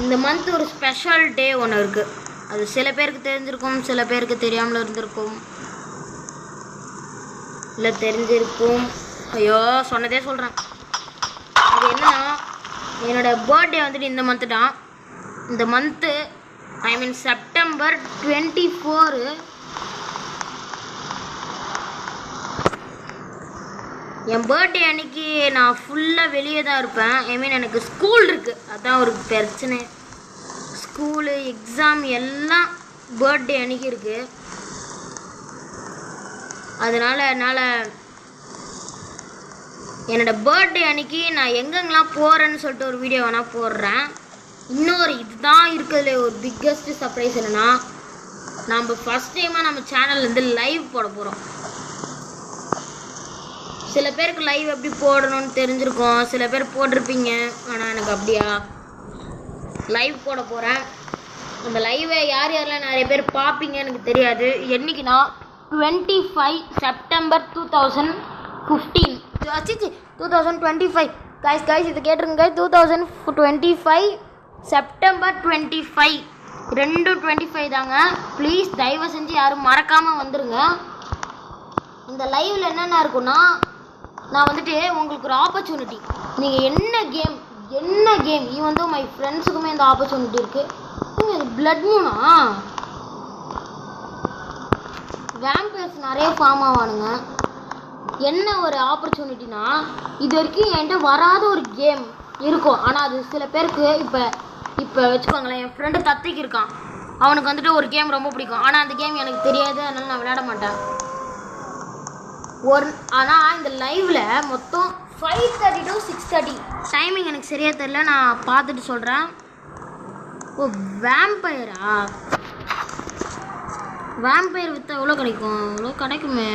இந்த மந்த் ஒரு ஸ்பெஷல் டே ஒன்று இருக்குது. அது சில பேருக்கு தெரிஞ்சிருக்கும், சில பேருக்கு தெரியாமல் இருந்திருக்கும், இல்லை தெரிஞ்சிருக்கும். ஐயோ சொன்னதே சொல்கிறேன். அது என்னன்னா, என்னோடய பர்த்டே வந்துட்டு இந்த மந்த்து தான். இந்த மந்த்து செப்டம்பர் 24. என் பர்த்டே அன்னைக்கு நான் ஃபுல்லாக வெளியே தான் இருப்பேன். எனக்கு ஸ்கூல் இருக்குது, அதுதான் ஒரு பிரச்சனை. ஸ்கூலு, எக்ஸாம் எல்லாம் பர்த்டே அன்னைக்கு இருக்குது. அதனால் என்னால் என்னோடய பர்த்டே அன்னைக்கு நான் எங்கெங்கெல்லாம் போகிறேன்னு சொல்லிட்டு ஒரு வீடியோ வேணால் போடுறேன். இன்னொரு இதுதான் இருக்கிறதுல ஒரு பிக்கஸ்ட் சர்ப்ரைஸ் என்னென்னா, நம்ம ஃபஸ்ட் டைமாக நம்ம சேனல்லேருந்து லைவ் போட போகிறோம். சில பேருக்கு லைவ் எப்படி போடணும்னு தெரிஞ்சிருக்கும், சில பேர் போட்டிருப்பீங்க. ஆனால் எனக்கு அப்படியா, லைவ் போட போகிறேன். அந்த லைவை யார் யாரெல்லாம் நிறைய பேர் பார்ப்பீங்க எனக்கு தெரியாது. என்றைக்குன்னா 25 செப்டம்பர் 2015. 2025 காய்ஸ் இது கேட்டுருங்க. 2025 செப்டம்பர் 25, 2/25 தாங்க. ப்ளீஸ் தயவு செஞ்சு யாரும் மறக்காமல் வந்துடுங்க. இந்த லைவில் என்னென்ன இருக்குன்னா, நான் வந்துட்டு உங்களுக்கு ஒரு ஆப்பர்ச்சுனிட்டி. நீங்கள் என்ன கேம் ஈவன் தோ மை ஃப்ரெண்ட்ஸுக்குமே இந்த ஆப்பர்ச்சுனிட்டி இருக்குது. பிளட் மூனா வேம்பயர்ஸ் நிறைய ஃபார்ம் ஆவானுங்க. என்ன ஒரு ஆப்பர்ச்சுனிட்டினா, இது வரைக்கும் என்கிட்ட வராத ஒரு கேம் இருக்கும். ஆனால் அது சில பேருக்கு இப்போ வச்சுக்கோங்களேன், என் ஃப்ரெண்டு தத்திக்கு இருக்கான், அவனுக்கு வந்துட்டு ஒரு கேம் ரொம்ப பிடிக்கும். ஆனால் அந்த கேம் எனக்கு தெரியாது, அதனால நான் விளையாட மாட்டேன். ஆனால் இந்த லைவில் மொத்தம் 5:30 to 6:30 டைமிங் எனக்கு சரியாக தெரியல, நான் பார்த்துட்டு சொல்கிறேன். ஓ வேம்பயரா, வேம்பயர் விற்றா எவ்வளோ கிடைக்கும்? எவ்வளோ கிடைக்குமே.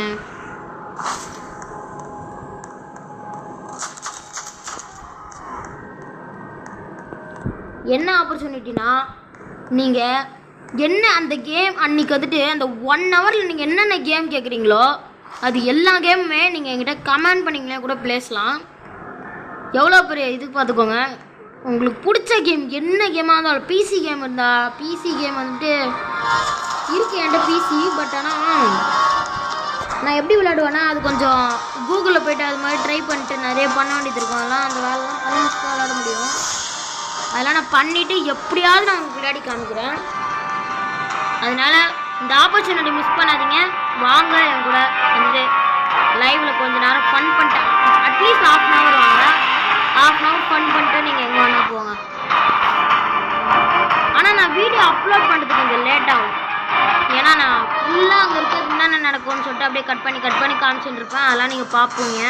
என்ன ஆப்பர்ச்சுனிட்டினா, நீங்கள் என்ன அந்த கேம் அன்றைக்கி வந்துட்டு அந்த 1 ஹவரில் நீங்கள் என்னென்ன கேம் கேட்குறீங்களோ அது எல்லா கேமுமே நீங்கள் என்கிட்ட கமெண்ட் பண்ணிங்களே கூட பேசலாம். எவ்வளோ பெரிய இது பார்த்துக்கோங்க. உங்களுக்கு பிடிச்ச கேம் என்ன கேமாக இருந்தாலும், பிசி கேம் இருந்தால், பிசி கேம் வந்துட்டு இருக்கு என்கிட்ட பிசி. பட் ஆனால் நான் எப்படி விளையாடுவேன்னா, அது கொஞ்சம் கூகுளில் போய்ட்டு அது மாதிரி ட்ரை பண்ணிட்டு நிறைய பண்ண வேண்டியது இருக்கும். அதெல்லாம் அந்த வேலைலாம் பண்ணி விளையாட முடியும். அதெல்லாம் நான் பண்ணிவிட்டு எப்படியாவது நான் உங்களுக்கு விளையாடி காமிக்கிறேன். அதனால் இந்த ஆப்பர்ச்சுனிட்டி மிஸ் பண்ணாதீங்க. வாங்க என் கூட வந்துட்டு லைவில் கொஞ்சம் நேரம் ஃபன் பண்ணிட்டேன். அட்லீஸ்ட் 1/2 hour வாங்க. 1/2 hour ஃபன் பண்ணிட்டு நீங்கள் எங்கே வேணால் போங்க. ஆனால் நான் வீடியோ அப்லோட் பண்ணுறதுக்கு கொஞ்சம் லேட் ஆகும். ஏன்னா நான் ஃபுல்லாக அங்கே இருக்கிறது என்னென்ன நடக்கும்னு சொல்லிட்டு அப்படியே கட் பண்ணி காமிச்சுட்டு இருப்பேன். அதெல்லாம் நீங்கள் பார்ப்பீங்க.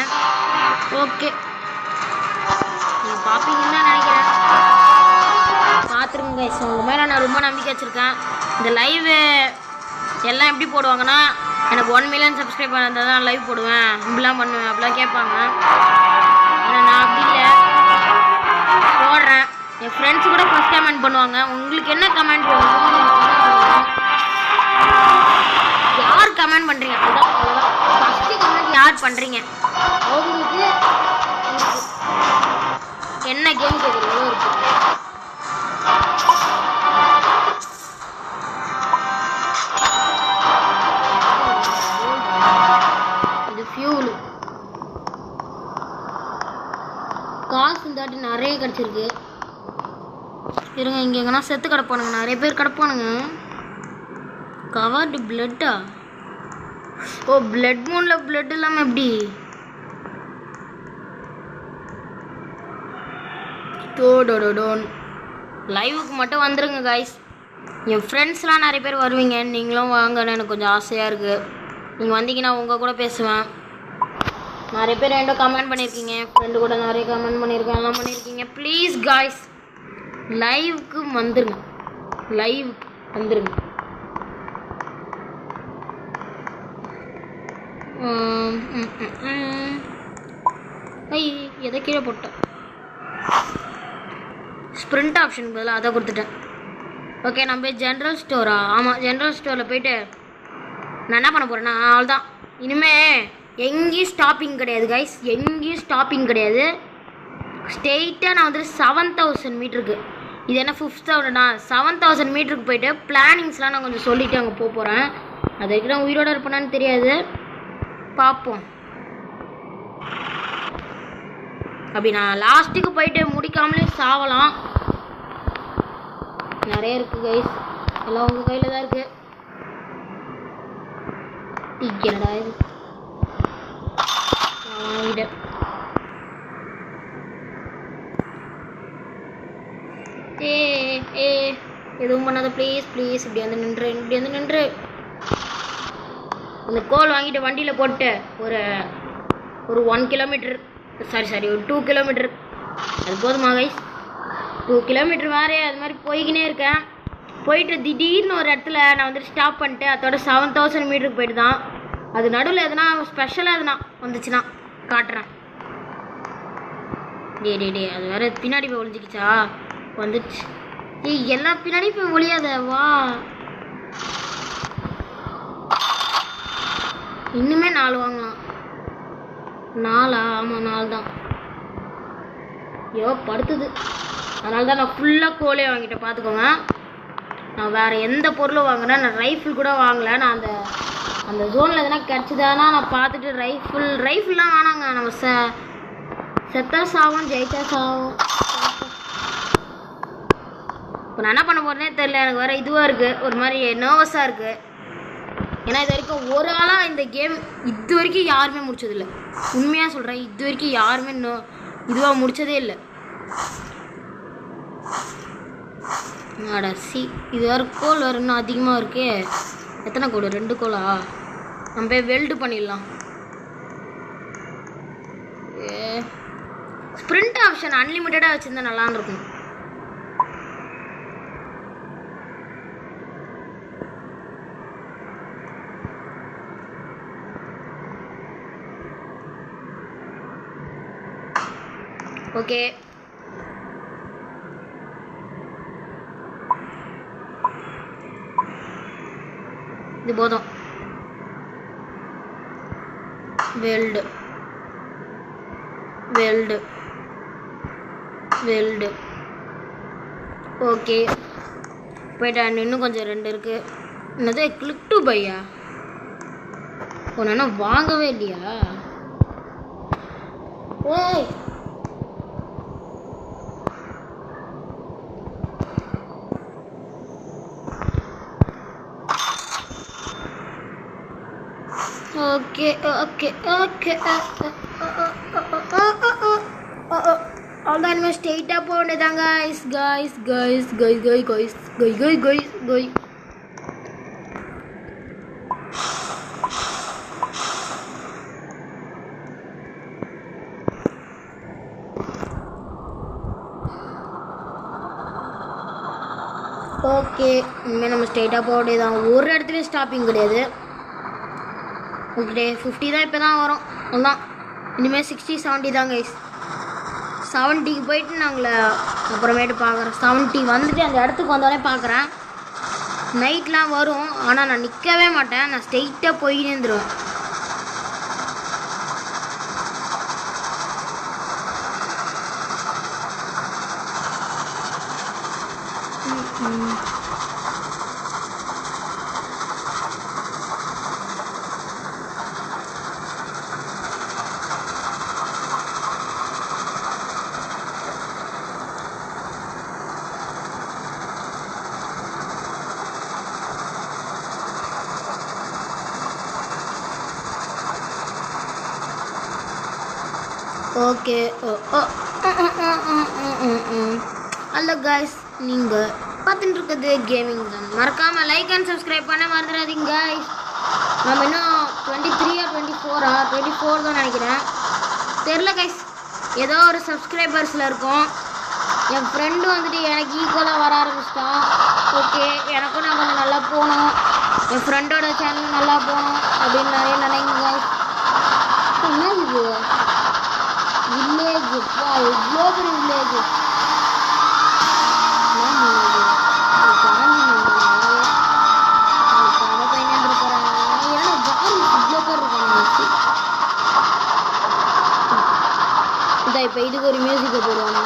ஓகே, நீங்கள் பார்ப்பீங்கன்னு தான் நினைக்கிறேன். பார்த்துருங்க கைஸ், உங்கள் மேலே நான் ரொம்ப நம்பிக்கை வச்சுருக்கேன். இந்த லைவு எல்லாம் எப்படி போடுவாங்கன்னா, எனக்கு 1 million சப்ஸ்கிரைபர் இருந்தால் தான் லைவ் போடுவேன், இப்படிலாம் பண்ணுவேன் அப்படிலாம் கேட்பாங்க. ஆனால் நான் அப்படி இல்லை, போடுறேன். என் ஃப்ரெண்ட்ஸ் கூட ஃபஸ்ட் கமெண்ட் பண்ணுவாங்க. உங்களுக்கு என்ன கமெண்ட் யார் கமெண்ட் பண்ணுறீங்க, அதுதான் ஃபஸ்ட்டு கமெண்ட் யார் பண்ணுறீங்க, அவங்களுக்கு என்ன கேம் கேட்குறீங்களோ இருக்குது. ஃபியூல். காசு இந்த வாட்டி நிறைய கிடச்சிருக்கு. இருங்க, இங்கே எங்கன்னா செத்து கிடப்பானுங்க, நிறைய பேர் கிடப்பானுங்க. கவர்டு பிளட்டா? ஓ, பிளட் மூனில் பிளட் இல்லாமல் எப்படி? டோடோடோன் லைவுக்கு மட்டும் வந்துருங்க காய்ஸ். என் ஃப்ரெண்ட்ஸ்லாம் நிறைய பேர் வருவீங்க, நீங்களும் வாங்கன்னு எனக்கு கொஞ்சம் ஆசையாக இருக்குது. நீங்கள் வந்தீங்கன்னா உங்கள் கூட பேசுவேன். நிறைய பேர் என்கிட்ட கமெண்ட் பண்ணியிருக்கீங்க, ஃப்ரெண்டு கூட நிறைய கமெண்ட் பண்ணியிருக்கேன், எல்லாம் பண்ணியிருக்கீங்க. ப்ளீஸ் காய்ஸ் லைவுக்கு வந்துருங்க, லைவுக்கு வந்துருங்க. எதை கீழே போட்டேன்? ஸ்ப்ரிண்ட் ஆப்ஷனுக்கு பதிலாக அதை கொடுத்துட்டேன். ஓகே, நம்ம ஜென்ரல் ஸ்டோரா? ஆமாம், ஜென்ரல் ஸ்டோரில் போயிட்டு நான் என்ன பண்ண போகிறேன்னா, அவ்வளோதான். இனிமேல் எங்கேயும் ஸ்டாப்பிங் கிடையாது கைஸ், எங்கேயும் ஸ்டாப்பிங் கிடையாது. ஸ்ட்ரெயிட்டாக நான் வந்துட்டு 7000 மீட்டருக்கு, இது என்ன 5000 7000 மீட்டருக்கு போயிட்டு பிளானிங்ஸ்லாம் நான் கொஞ்சம் சொல்லிவிட்டு அங்கே போக போகிறேன். அது வரைக்கும் நான் உயிரோடு இருப்பேனான்னு தெரியாது, பார்ப்போம். அப்படி நான் லாஸ்ட்டுக்கு போயிட்டு முடிக்காமலே சாவலாம். நிறைய இருக்குது கைஸ், எல்லாம் உங்கள் கையில் தான் இருக்குது. என்னடா இது, வாங்கிட்டேன். எதுவும் பண்ணாத ப்ளீஸ் ப்ளீஸ். இப்படி வந்து நின்று, இப்படி வந்து நின்று அந்த கோல் வாங்கிட்டு வண்டியில் போட்டு ஒரு 1 கிலோமீட்டர், சாரி ஒரு 2 கிலோமீட்டர், அது போதுமா கைஸ்? 2 கிலோமீட்டர் வேறு அது மாதிரி போய்கினே இருக்கேன். போயிட்டு திடீர்னு ஒரு இடத்துல நான் வந்துட்டு ஸ்டாப் பண்ணிட்டு அதோட 7000 மீட்டருக்கு போயிட்டு தான். அது நடுவில் எதுனா ஸ்பெஷலாக எதுனா வந்துச்சுன்னா காட்டுறேன். டே அது வேறு பின்னாடி போய் ஒழிஞ்சிக்கிச்சா? வந்துடுச்சு. எல்லாம் பின்னாடி போய் ஒழியாத வா. இன்னுமே 4 வாங்கலாம். 4? ஆமாம் 4 தான். ஐயோ படுத்துது, அதனால தான் நான் ஃபுல்லாக கோலே வாங்கிட்டேன். பார்த்துக்கோங்க, நான் வேறு எந்த பொருளும் வாங்கினேன், நான் ரைஃபிள் கூட வாங்கலை. நான் அந்த ஜோனில் எதனா கிடச்சிதானா நான் பார்த்துட்டு ரைஃபிள்லாம் வேணாங்க. நம்ம செத்தா சாவும், ஜெயித்தா சாவும். இப்போ நான் என்ன பண்ண போகிறேனே தெரில, எனக்கு வேறு இதுவாக இருக்குது, ஒரு மாதிரி நர்வஸாக இருக்குது. ஏன்னா இது வரைக்கும் ஒரு ஆளாக இந்த கேம் இது வரைக்கும் யாருமே முடிச்சதில்லை. உண்மையாக சொல்கிறேன், இது வரைக்கும் யாருமே இதுவாக முடித்ததே இல்லை. சி இது வேறு கோல் வேறு இன்னும் அதிகமாக இருக்கே. எத்தனை கோல்? 2 கோலா? நம்ம போய் வெல்டு பண்ணிடலாம். ஸ்ப்ரிண்ட் ஆப்ஷன் அன்லிமிட்டடாக வச்சுருந்தா நல்லான்னு இருக்கும். ஓகே, இது போதும். வெல்டு ஓகே, போயிட்டேன். இன்னும் கொஞ்சம் 2 இருக்கு. என்னது கிளிக் டு பையா? ஒன்று வாங்கவே இல்லையா? ஏய் ஓகே அவ்வளோதான். இனிமேல் ஸ்ட்ரெயிட்டாக போக வேண்டியதாங்க. guys. ஓகே, இனிமேல் நம்ம ஸ்ட்ரெயிட்டாக போக வேண்டியதான். ஒரு இடத்துலையும் ஸ்டாப்பிங் கிடையாது. ஓகே, 50 தான் இப்போ தான் வரும். அதுதான் இனிமேல் 60 70 தான் கைஸ். 70க்கு போயிட்டு நாங்கள அப்புறமேட்டு பார்க்குறேன். 70 வந்துட்டு அந்த இடத்துக்கு வந்தோடனே பார்க்குறேன். நைட்லாம் வரும், ஆனால் நான் நிற்கவே மாட்டேன், நான் ஸ்ட்ரெயிட்டாக போயின்னு இருந்துருவேன். ஓகே. ஹலோ காய்ஸ், நீங்கள் பார்த்துட்டு இருக்கிறது கேமிங் தான். மறக்காமல் லைக் அண்ட் சப்ஸ்கிரைப் பண்ண மறந்துடாதீங்க காய்ஸ். நம்ம இன்னும் 23 தான் நினைக்கிறேன், தெரில கைஸ். ஏதோ ஒரு சப்ஸ்கிரைபர்ஸில் இருக்கும். என் ஃப்ரெண்டு வந்துட்டு எனக்கு ஈக்குவலாக வர ஆரம்பிச்சிட்டான். ஓகே, எனக்கும் நான் கொஞ்சம் நல்லா போகணும், என் ஃப்ரெண்டோட சேனல் நல்லா போகணும் அப்படின்னு நிறைய நினைங்க கைஸ். என்ன இது வில்லேஜ்? எவ்வளோ பெரிய வில்லேஜ்! இப்போ இதுக்கு ஒரு மியூசிக்கை போடுவாங்க.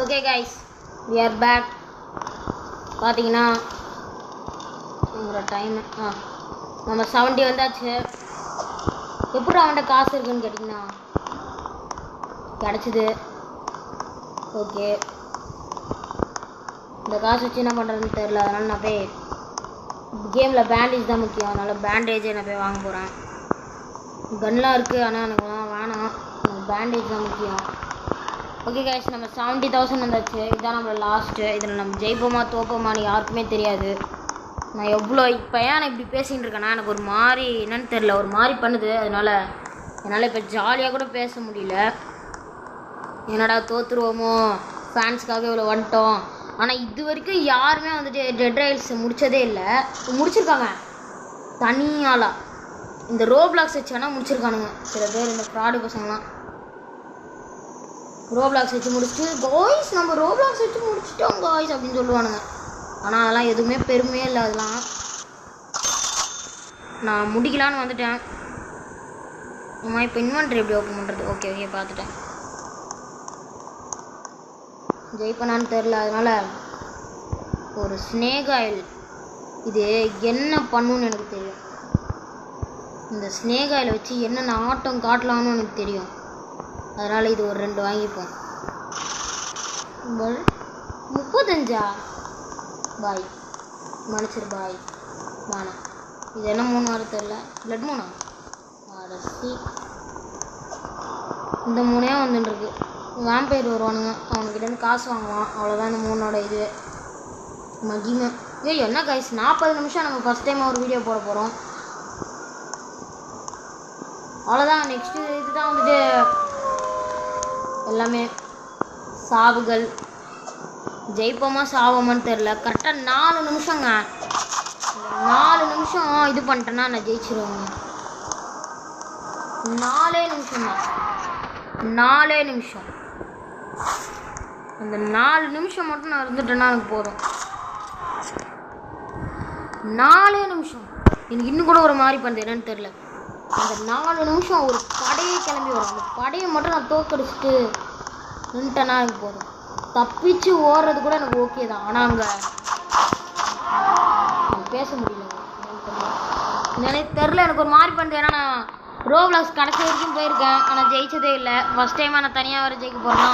Okay guys, we are back. பார்த்தீங்கன்னா உங்களோட டைம் நம்ம 70 வந்தாச்சு. எப்படி அவன்கிட்ட காசு இருக்குன்னு கேட்டிங்கன்னா கிடச்சிது. ஓகே, இந்த காசு வச்சு என்ன பண்ணுறதுன்னு தெரில. அதனால் நான் போய் கேமில் பேண்டேஜ் தான் முக்கியம், அதனால் பேண்டேஜே நான் போய் வாங்க போகிறேன். கன்லாம் இருக்குது, ஆனால் எனக்கு வேணாம், எனக்கு பேண்டேஜ் தான் முக்கியம். ஓகே கைஸ், நம்ம 70,000 வந்தாச்சு. இதுதான் நம்மளோட லாஸ்ட்டு. இதில் நம்ம ஜெயிப்போமா தோப்போமான்னு யாருக்குமே தெரியாது. நான் எவ்வளோ இப்போ ஏன் இப்படி பேசிகிட்டு இருக்கேன்னா, எனக்கு ஒரு மாதிரி என்னன்னு தெரில, ஒரு மாதிரி பண்ணுது. அதனால் என்னால் இப்போ ஜாலியாக கூட பேச முடியல. என்னடா தோற்றுருவோமோ, ஃபேன்ஸுக்காக இவ்வளோ வந்துட்டோம். ஆனால் இது வரைக்கும் யாருமே வந்துட்டு டெட் ரைல்ஸ் முடித்ததே இல்லை. முடிச்சிருக்காங்க தனியாலா, இந்த ரோப்ளாக்ஸ் வச்சு வேணால் முடிச்சிருக்கானுங்க சில பேர், இந்த ஃப்ராடு பசங்களாம். ரோப்ளாக்ஸ் வச்சு முடிச்சுட்டு காய்ஸ் நம்ம ரோப்ளாக்ஸ் வச்சு முடிச்சிட்டோம் காய்ஸ் அப்படின்னு சொல்லுவானுங்க. ஆனால் அதெல்லாம் எதுவுமே பெருமையே இல்லை. அதெல்லாம் நான் முடிக்கலான்னு வந்துட்டேன். அம்மா இப்போ இன்வென்ட்ரி எப்படி ஓப்பன் பண்ணுறது? ஓகே ஓகே பார்த்துட்டேன். ஜெயிப்பனான்னு தெரில, அதனால் ஒரு ஸ்னேக் ஆயில் இது என்ன பண்ணுன்னு எனக்கு தெரியும். இந்த ஸ்னேக் ஆயிலை வச்சு என்னென்ன ஆட்டம் காட்டலான்னு எனக்கு தெரியும். அதனால் இது ஒரு 2 வாங்கிப்போம். 35 பாய் மன்னிச்சிரு பாய், வேணாம். இது என்ன 3 வர தெரில, பிளட் 3 அரிசி, இந்த 3 வந்துட்டுருக்கு. வேம்பயர் வருவானுங்க, அவனுக்கிட்டேருந்து காசு வாங்குவான், அவ்வளோதான் இந்த 3 இது மகிமை. என்ன கைஸ், 40 நிமிஷம் நம்ம ஃபஸ்ட் டைம் ஒரு வீடியோ போட போகிறோம். அவ்வளோதான். நெக்ஸ்ட்டு இதுதான் வந்துட்டு எல்லாமே சாவுகள். ஜெயிப்போமா சாவோமான்னு தெரில. கரெக்டாக 4 நிமிஷங்க. 4 நிமிஷம் இது பண்ணிட்டேன்னா நான் ஜெயிச்சிருவேங்க. 4 நிமிஷம் தான், 4 நிமிஷம். அந்த 4 நிமிஷம் மட்டும் நான் இருந்துட்டேன்னா எனக்கு போதும். 4 நிமிஷம் எனக்கு இன்னும் கூட ஒரு மாதிரி பண்ணுது, என்னன்னு தெரில. அந்த 4 நிமிஷம் ஒரு படையை கிளம்பி வரும். அந்த படையை மட்டும் நான் தோக்கடிச்சிட்டு நின்ட்டேன்னா எனக்கு போதும். தப்பிச்சு ஓடுறது கூட எனக்கு ஓகே தான். ஆனால் அங்கே பேச முடியல, எனக்கு தெரில, எனக்கு ஒரு மாதிரி பண்ணுது. ஏன்னா நான் ரோப்ளாக்ஸ் கடைசி வரைக்கும் போயிருக்கேன், ஆனால் ஜெயிச்சதே இல்லை. ஃபஸ்ட் டைமாக நான் தனியாக வர ஜெயிக்க போகிறேன்னா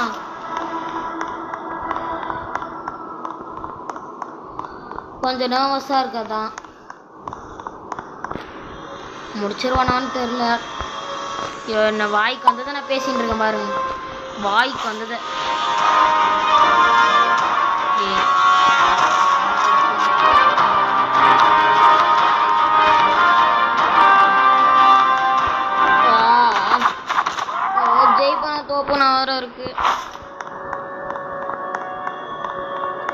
கொஞ்சம் நர்வஸாக இருக்கதான். முடிச்சிருவானான்னு தெரில. என்ன வாய்க்கு வந்ததை நான் பேசிகிட்டு இருக்கேன் பாருங்க, வாய்க்கு வந்ததை. ஜெயிப்பான தோப்புனா வேற இருக்கு.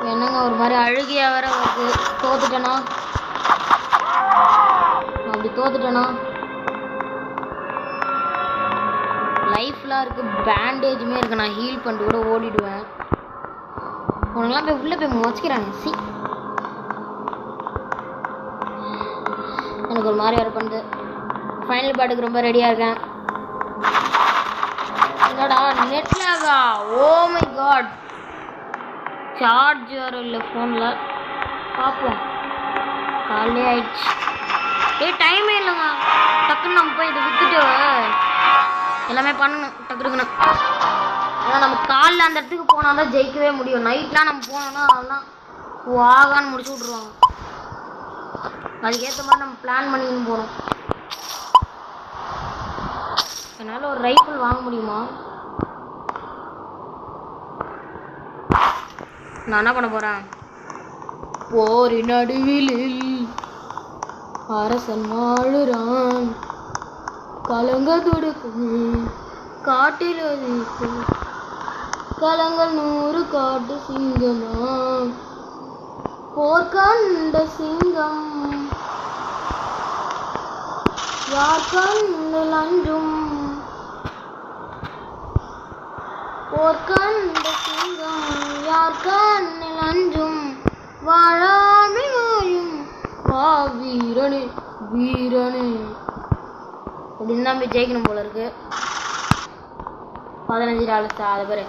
என்னங்க ஒரு மாதிரி அழுகியா வேற வருது. தோத்துட்டேனா? அப்படி தோத்துட்டேனா? லைஃப்லாம் இருக்கு, பேண்டேஜுமே இருக்கு. நான் ஹீல் பண்ணிட்டு கூட ஓடிடுவேன். உனக்கெல்லாம் போய் உள்ள போய் மொச்சிக்கிறாங்க. சி, எனக்கு ஒரு மாதிரி வர பண்ணுது. ஃபைனல் பாட்டுக்கு ரொம்ப ரெடியாக இருக்கேன். என்னடா நெட்லாகா? ஓ மை காட், சார்ஜ் வேறு இல்லை ஃபோனில். பார்ப்போம். காலையே ஆயிடுச்சு. டைமே இல்லைங்க. டக்குன்னு நம்ம போய் இதை விற்றுட்டு எல்லாமே பண்ணணும் டக்குனுக்குன்னு. ஏன்னா நம்ம காலைல அந்த இடத்துக்கு போனால் தான் ஜெயிக்கவே முடியும். நைட்லாம் நம்ம போனோம்னா அதெல்லாம் வாகான்னு முடிச்சு விட்ருவாங்க. அதுக்கேற்ற மாதிரி நம்ம பிளான் பண்ணின்னு போகிறோம். என்னால் ஒரு ரைஃபிள் வாங்க முடியுமா? நான் என்ன பண்ண போகிறேன்? போரி நடுவில் அரசன் வாழுறான், கலங்க துடுக்கும் காட்டில் அதிக்கும் கலங்கள் 100 காட்டு சிங்கமா, போர்க்கண்ட சிங்கம் யார் கண்ணில் அஞ்சும், போர்க்கண்ட சிங்கம் யார் கண்ணில் அஞ்சும், வாழாமை வாயும் வா வீரனே வீரனே. அப்படின்னு தான் போய் ஜெயிக்கணும் போல இருக்கு. 15 டாலர்ஸா? அது பேர்.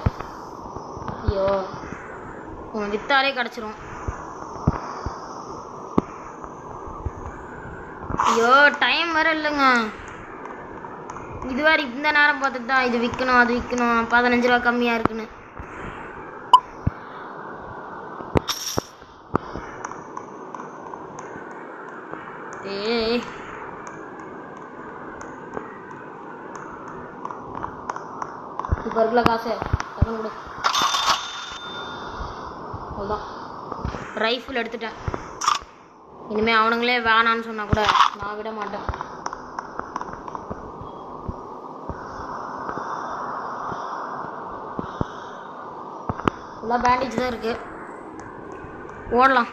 ஐயோ, உன் வித்தாலே கிடச்சிரும். ஐயோ, டைம் வேற இல்லைங்க. இது வேறு இந்த நேரம் பார்த்துட்டு தான் இது விற்கணும் அது விற்கணும், 15 ரூபா கம்மியாக இருக்குன்னு. இப்போ இருக்குல்ல காசு டக்குனு கொடு. அவ்வளோதான், ரைஃபிள் எடுத்துட்டேன். இனிமேல் அவனுங்களே வேணான்னு சொன்னால் கூட நான் விட மாட்டேன். ஃபுல்லாக பேண்டேஜ் தான் இருக்குது. ஓடலாம்.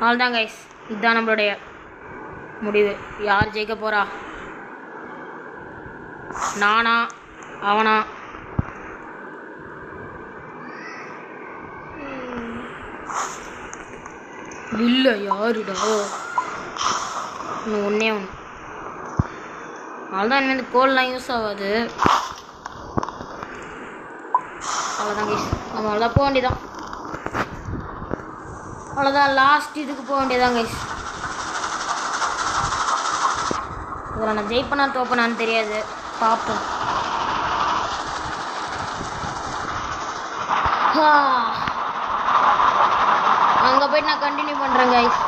அவ்வளோதான் கைஸ், இதுதான் நம்மளுடைய முடிவு. யார் ஜெயிக்க போகிறா? நானா அவனா? இல்லை யாருடா? இன்னும் ஒன்றே ஒன்று. அவ்வளோதான். இனிமேல் இந்த கோல்லாம் யூஸ் ஆகாது. அவ்வளோதான் கைஸ், நம்ம அவ்வளோதான் போக வேண்டியதான். அவ்வளோதான், லாஸ்ட் இதுக்கு போக வேண்டியதான் கைஸ். இதில் நான் ஜெயிப்பனா தோப்பனான்னு தெரியாது, பார்ப்போம். அங்கே போய்ட்டு நான் கண்டினியூ பண்ணுறேன் கைஸ்.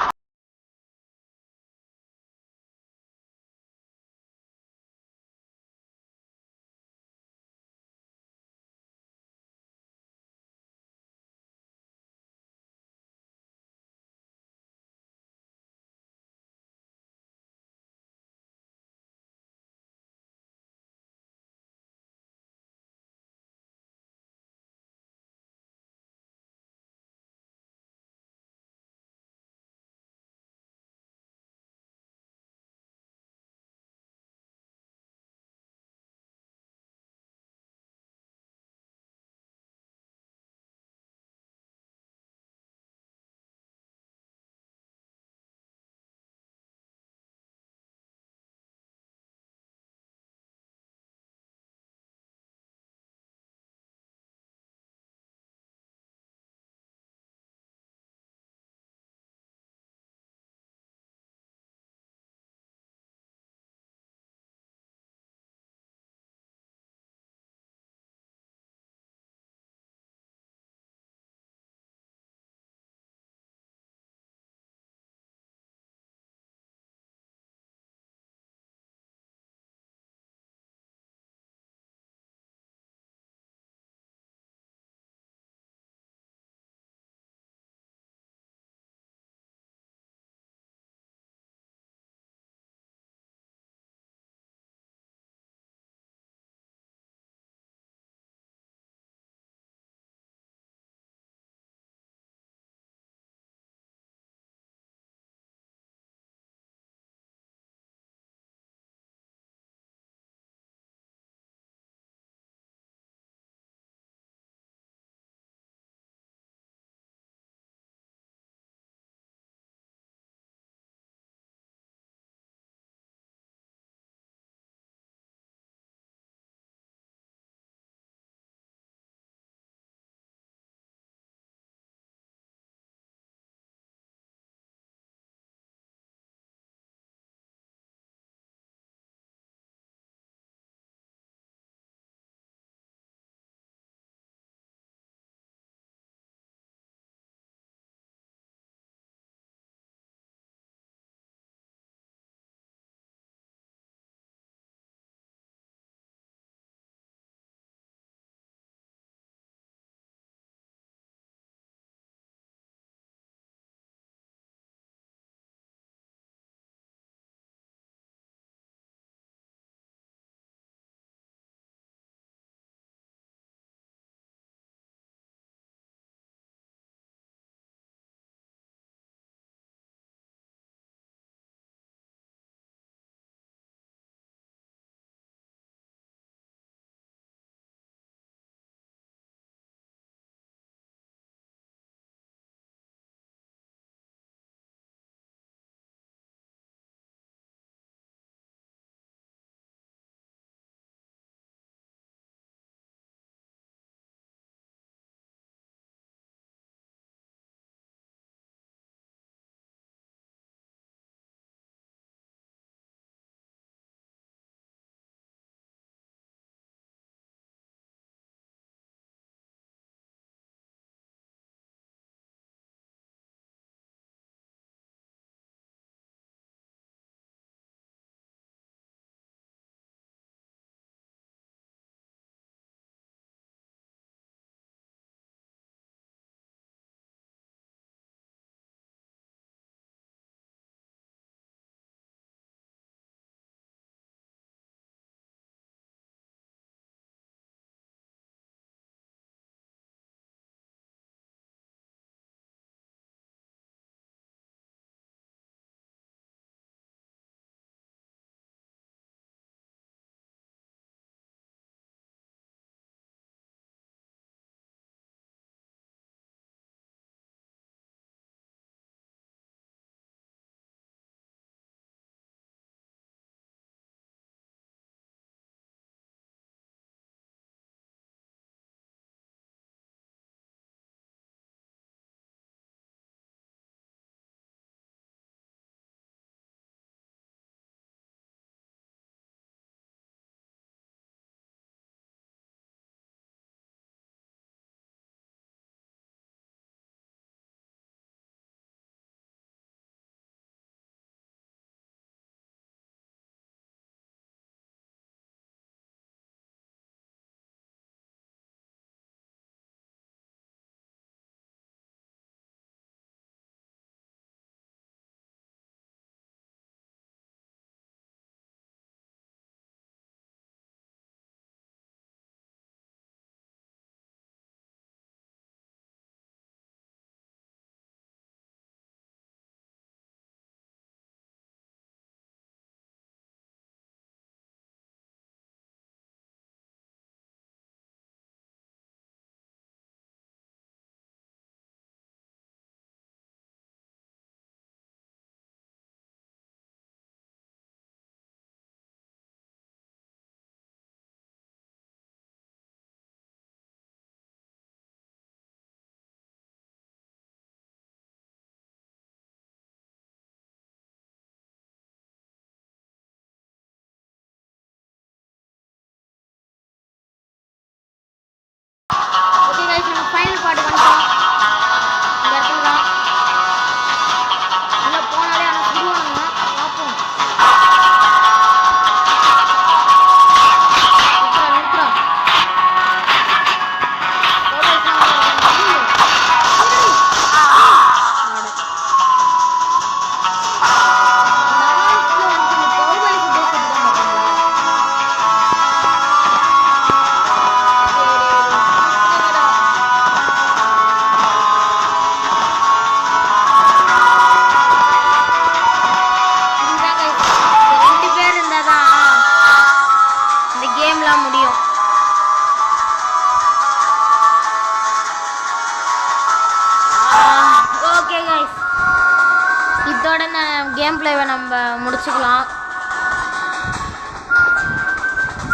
கேம் பிளேவை நம்ம முடிச்சுக்கலாம்.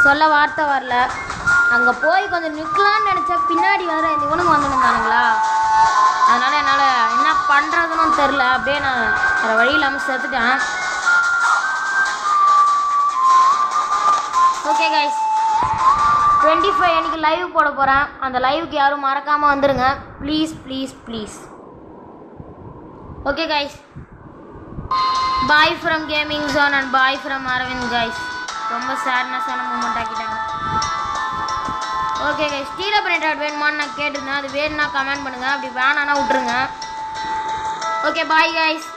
சொல்ல வார்த்தை வரல. அங்கே போய் கொஞ்சம் நிற்கலான்னு நினச்சா பின்னாடி வர இந்த இவனுங்க வந்துருந்தானுங்களா, அதனால் என்னால் என்ன பண்ணுறதுன்னு தெரில. அப்படியே நான் வேறு வழி இல்லாமல் செத்துட்டேன். ஓகே கைஸ், 25 அன்றைக்கி லைவ் போட போகிறேன். அந்த லைவுக்கு யாரும் மறக்காமல் வந்துடுங்க please please please. Okay guys, bye from gaming zone and bye from Aravind guys. ரொம்ப சேட்னஸான மூமெண்ட் ஆக்கிட்டாங்க. Okay guys, steel up nitrite வேணுமான்னு நான் கேட்டிருந்தேன். அது வேணும்னா கமெண்ட் பண்ணுங்கள், அப்படி வேணான்னா விட்ருங்க. Okay bye guys.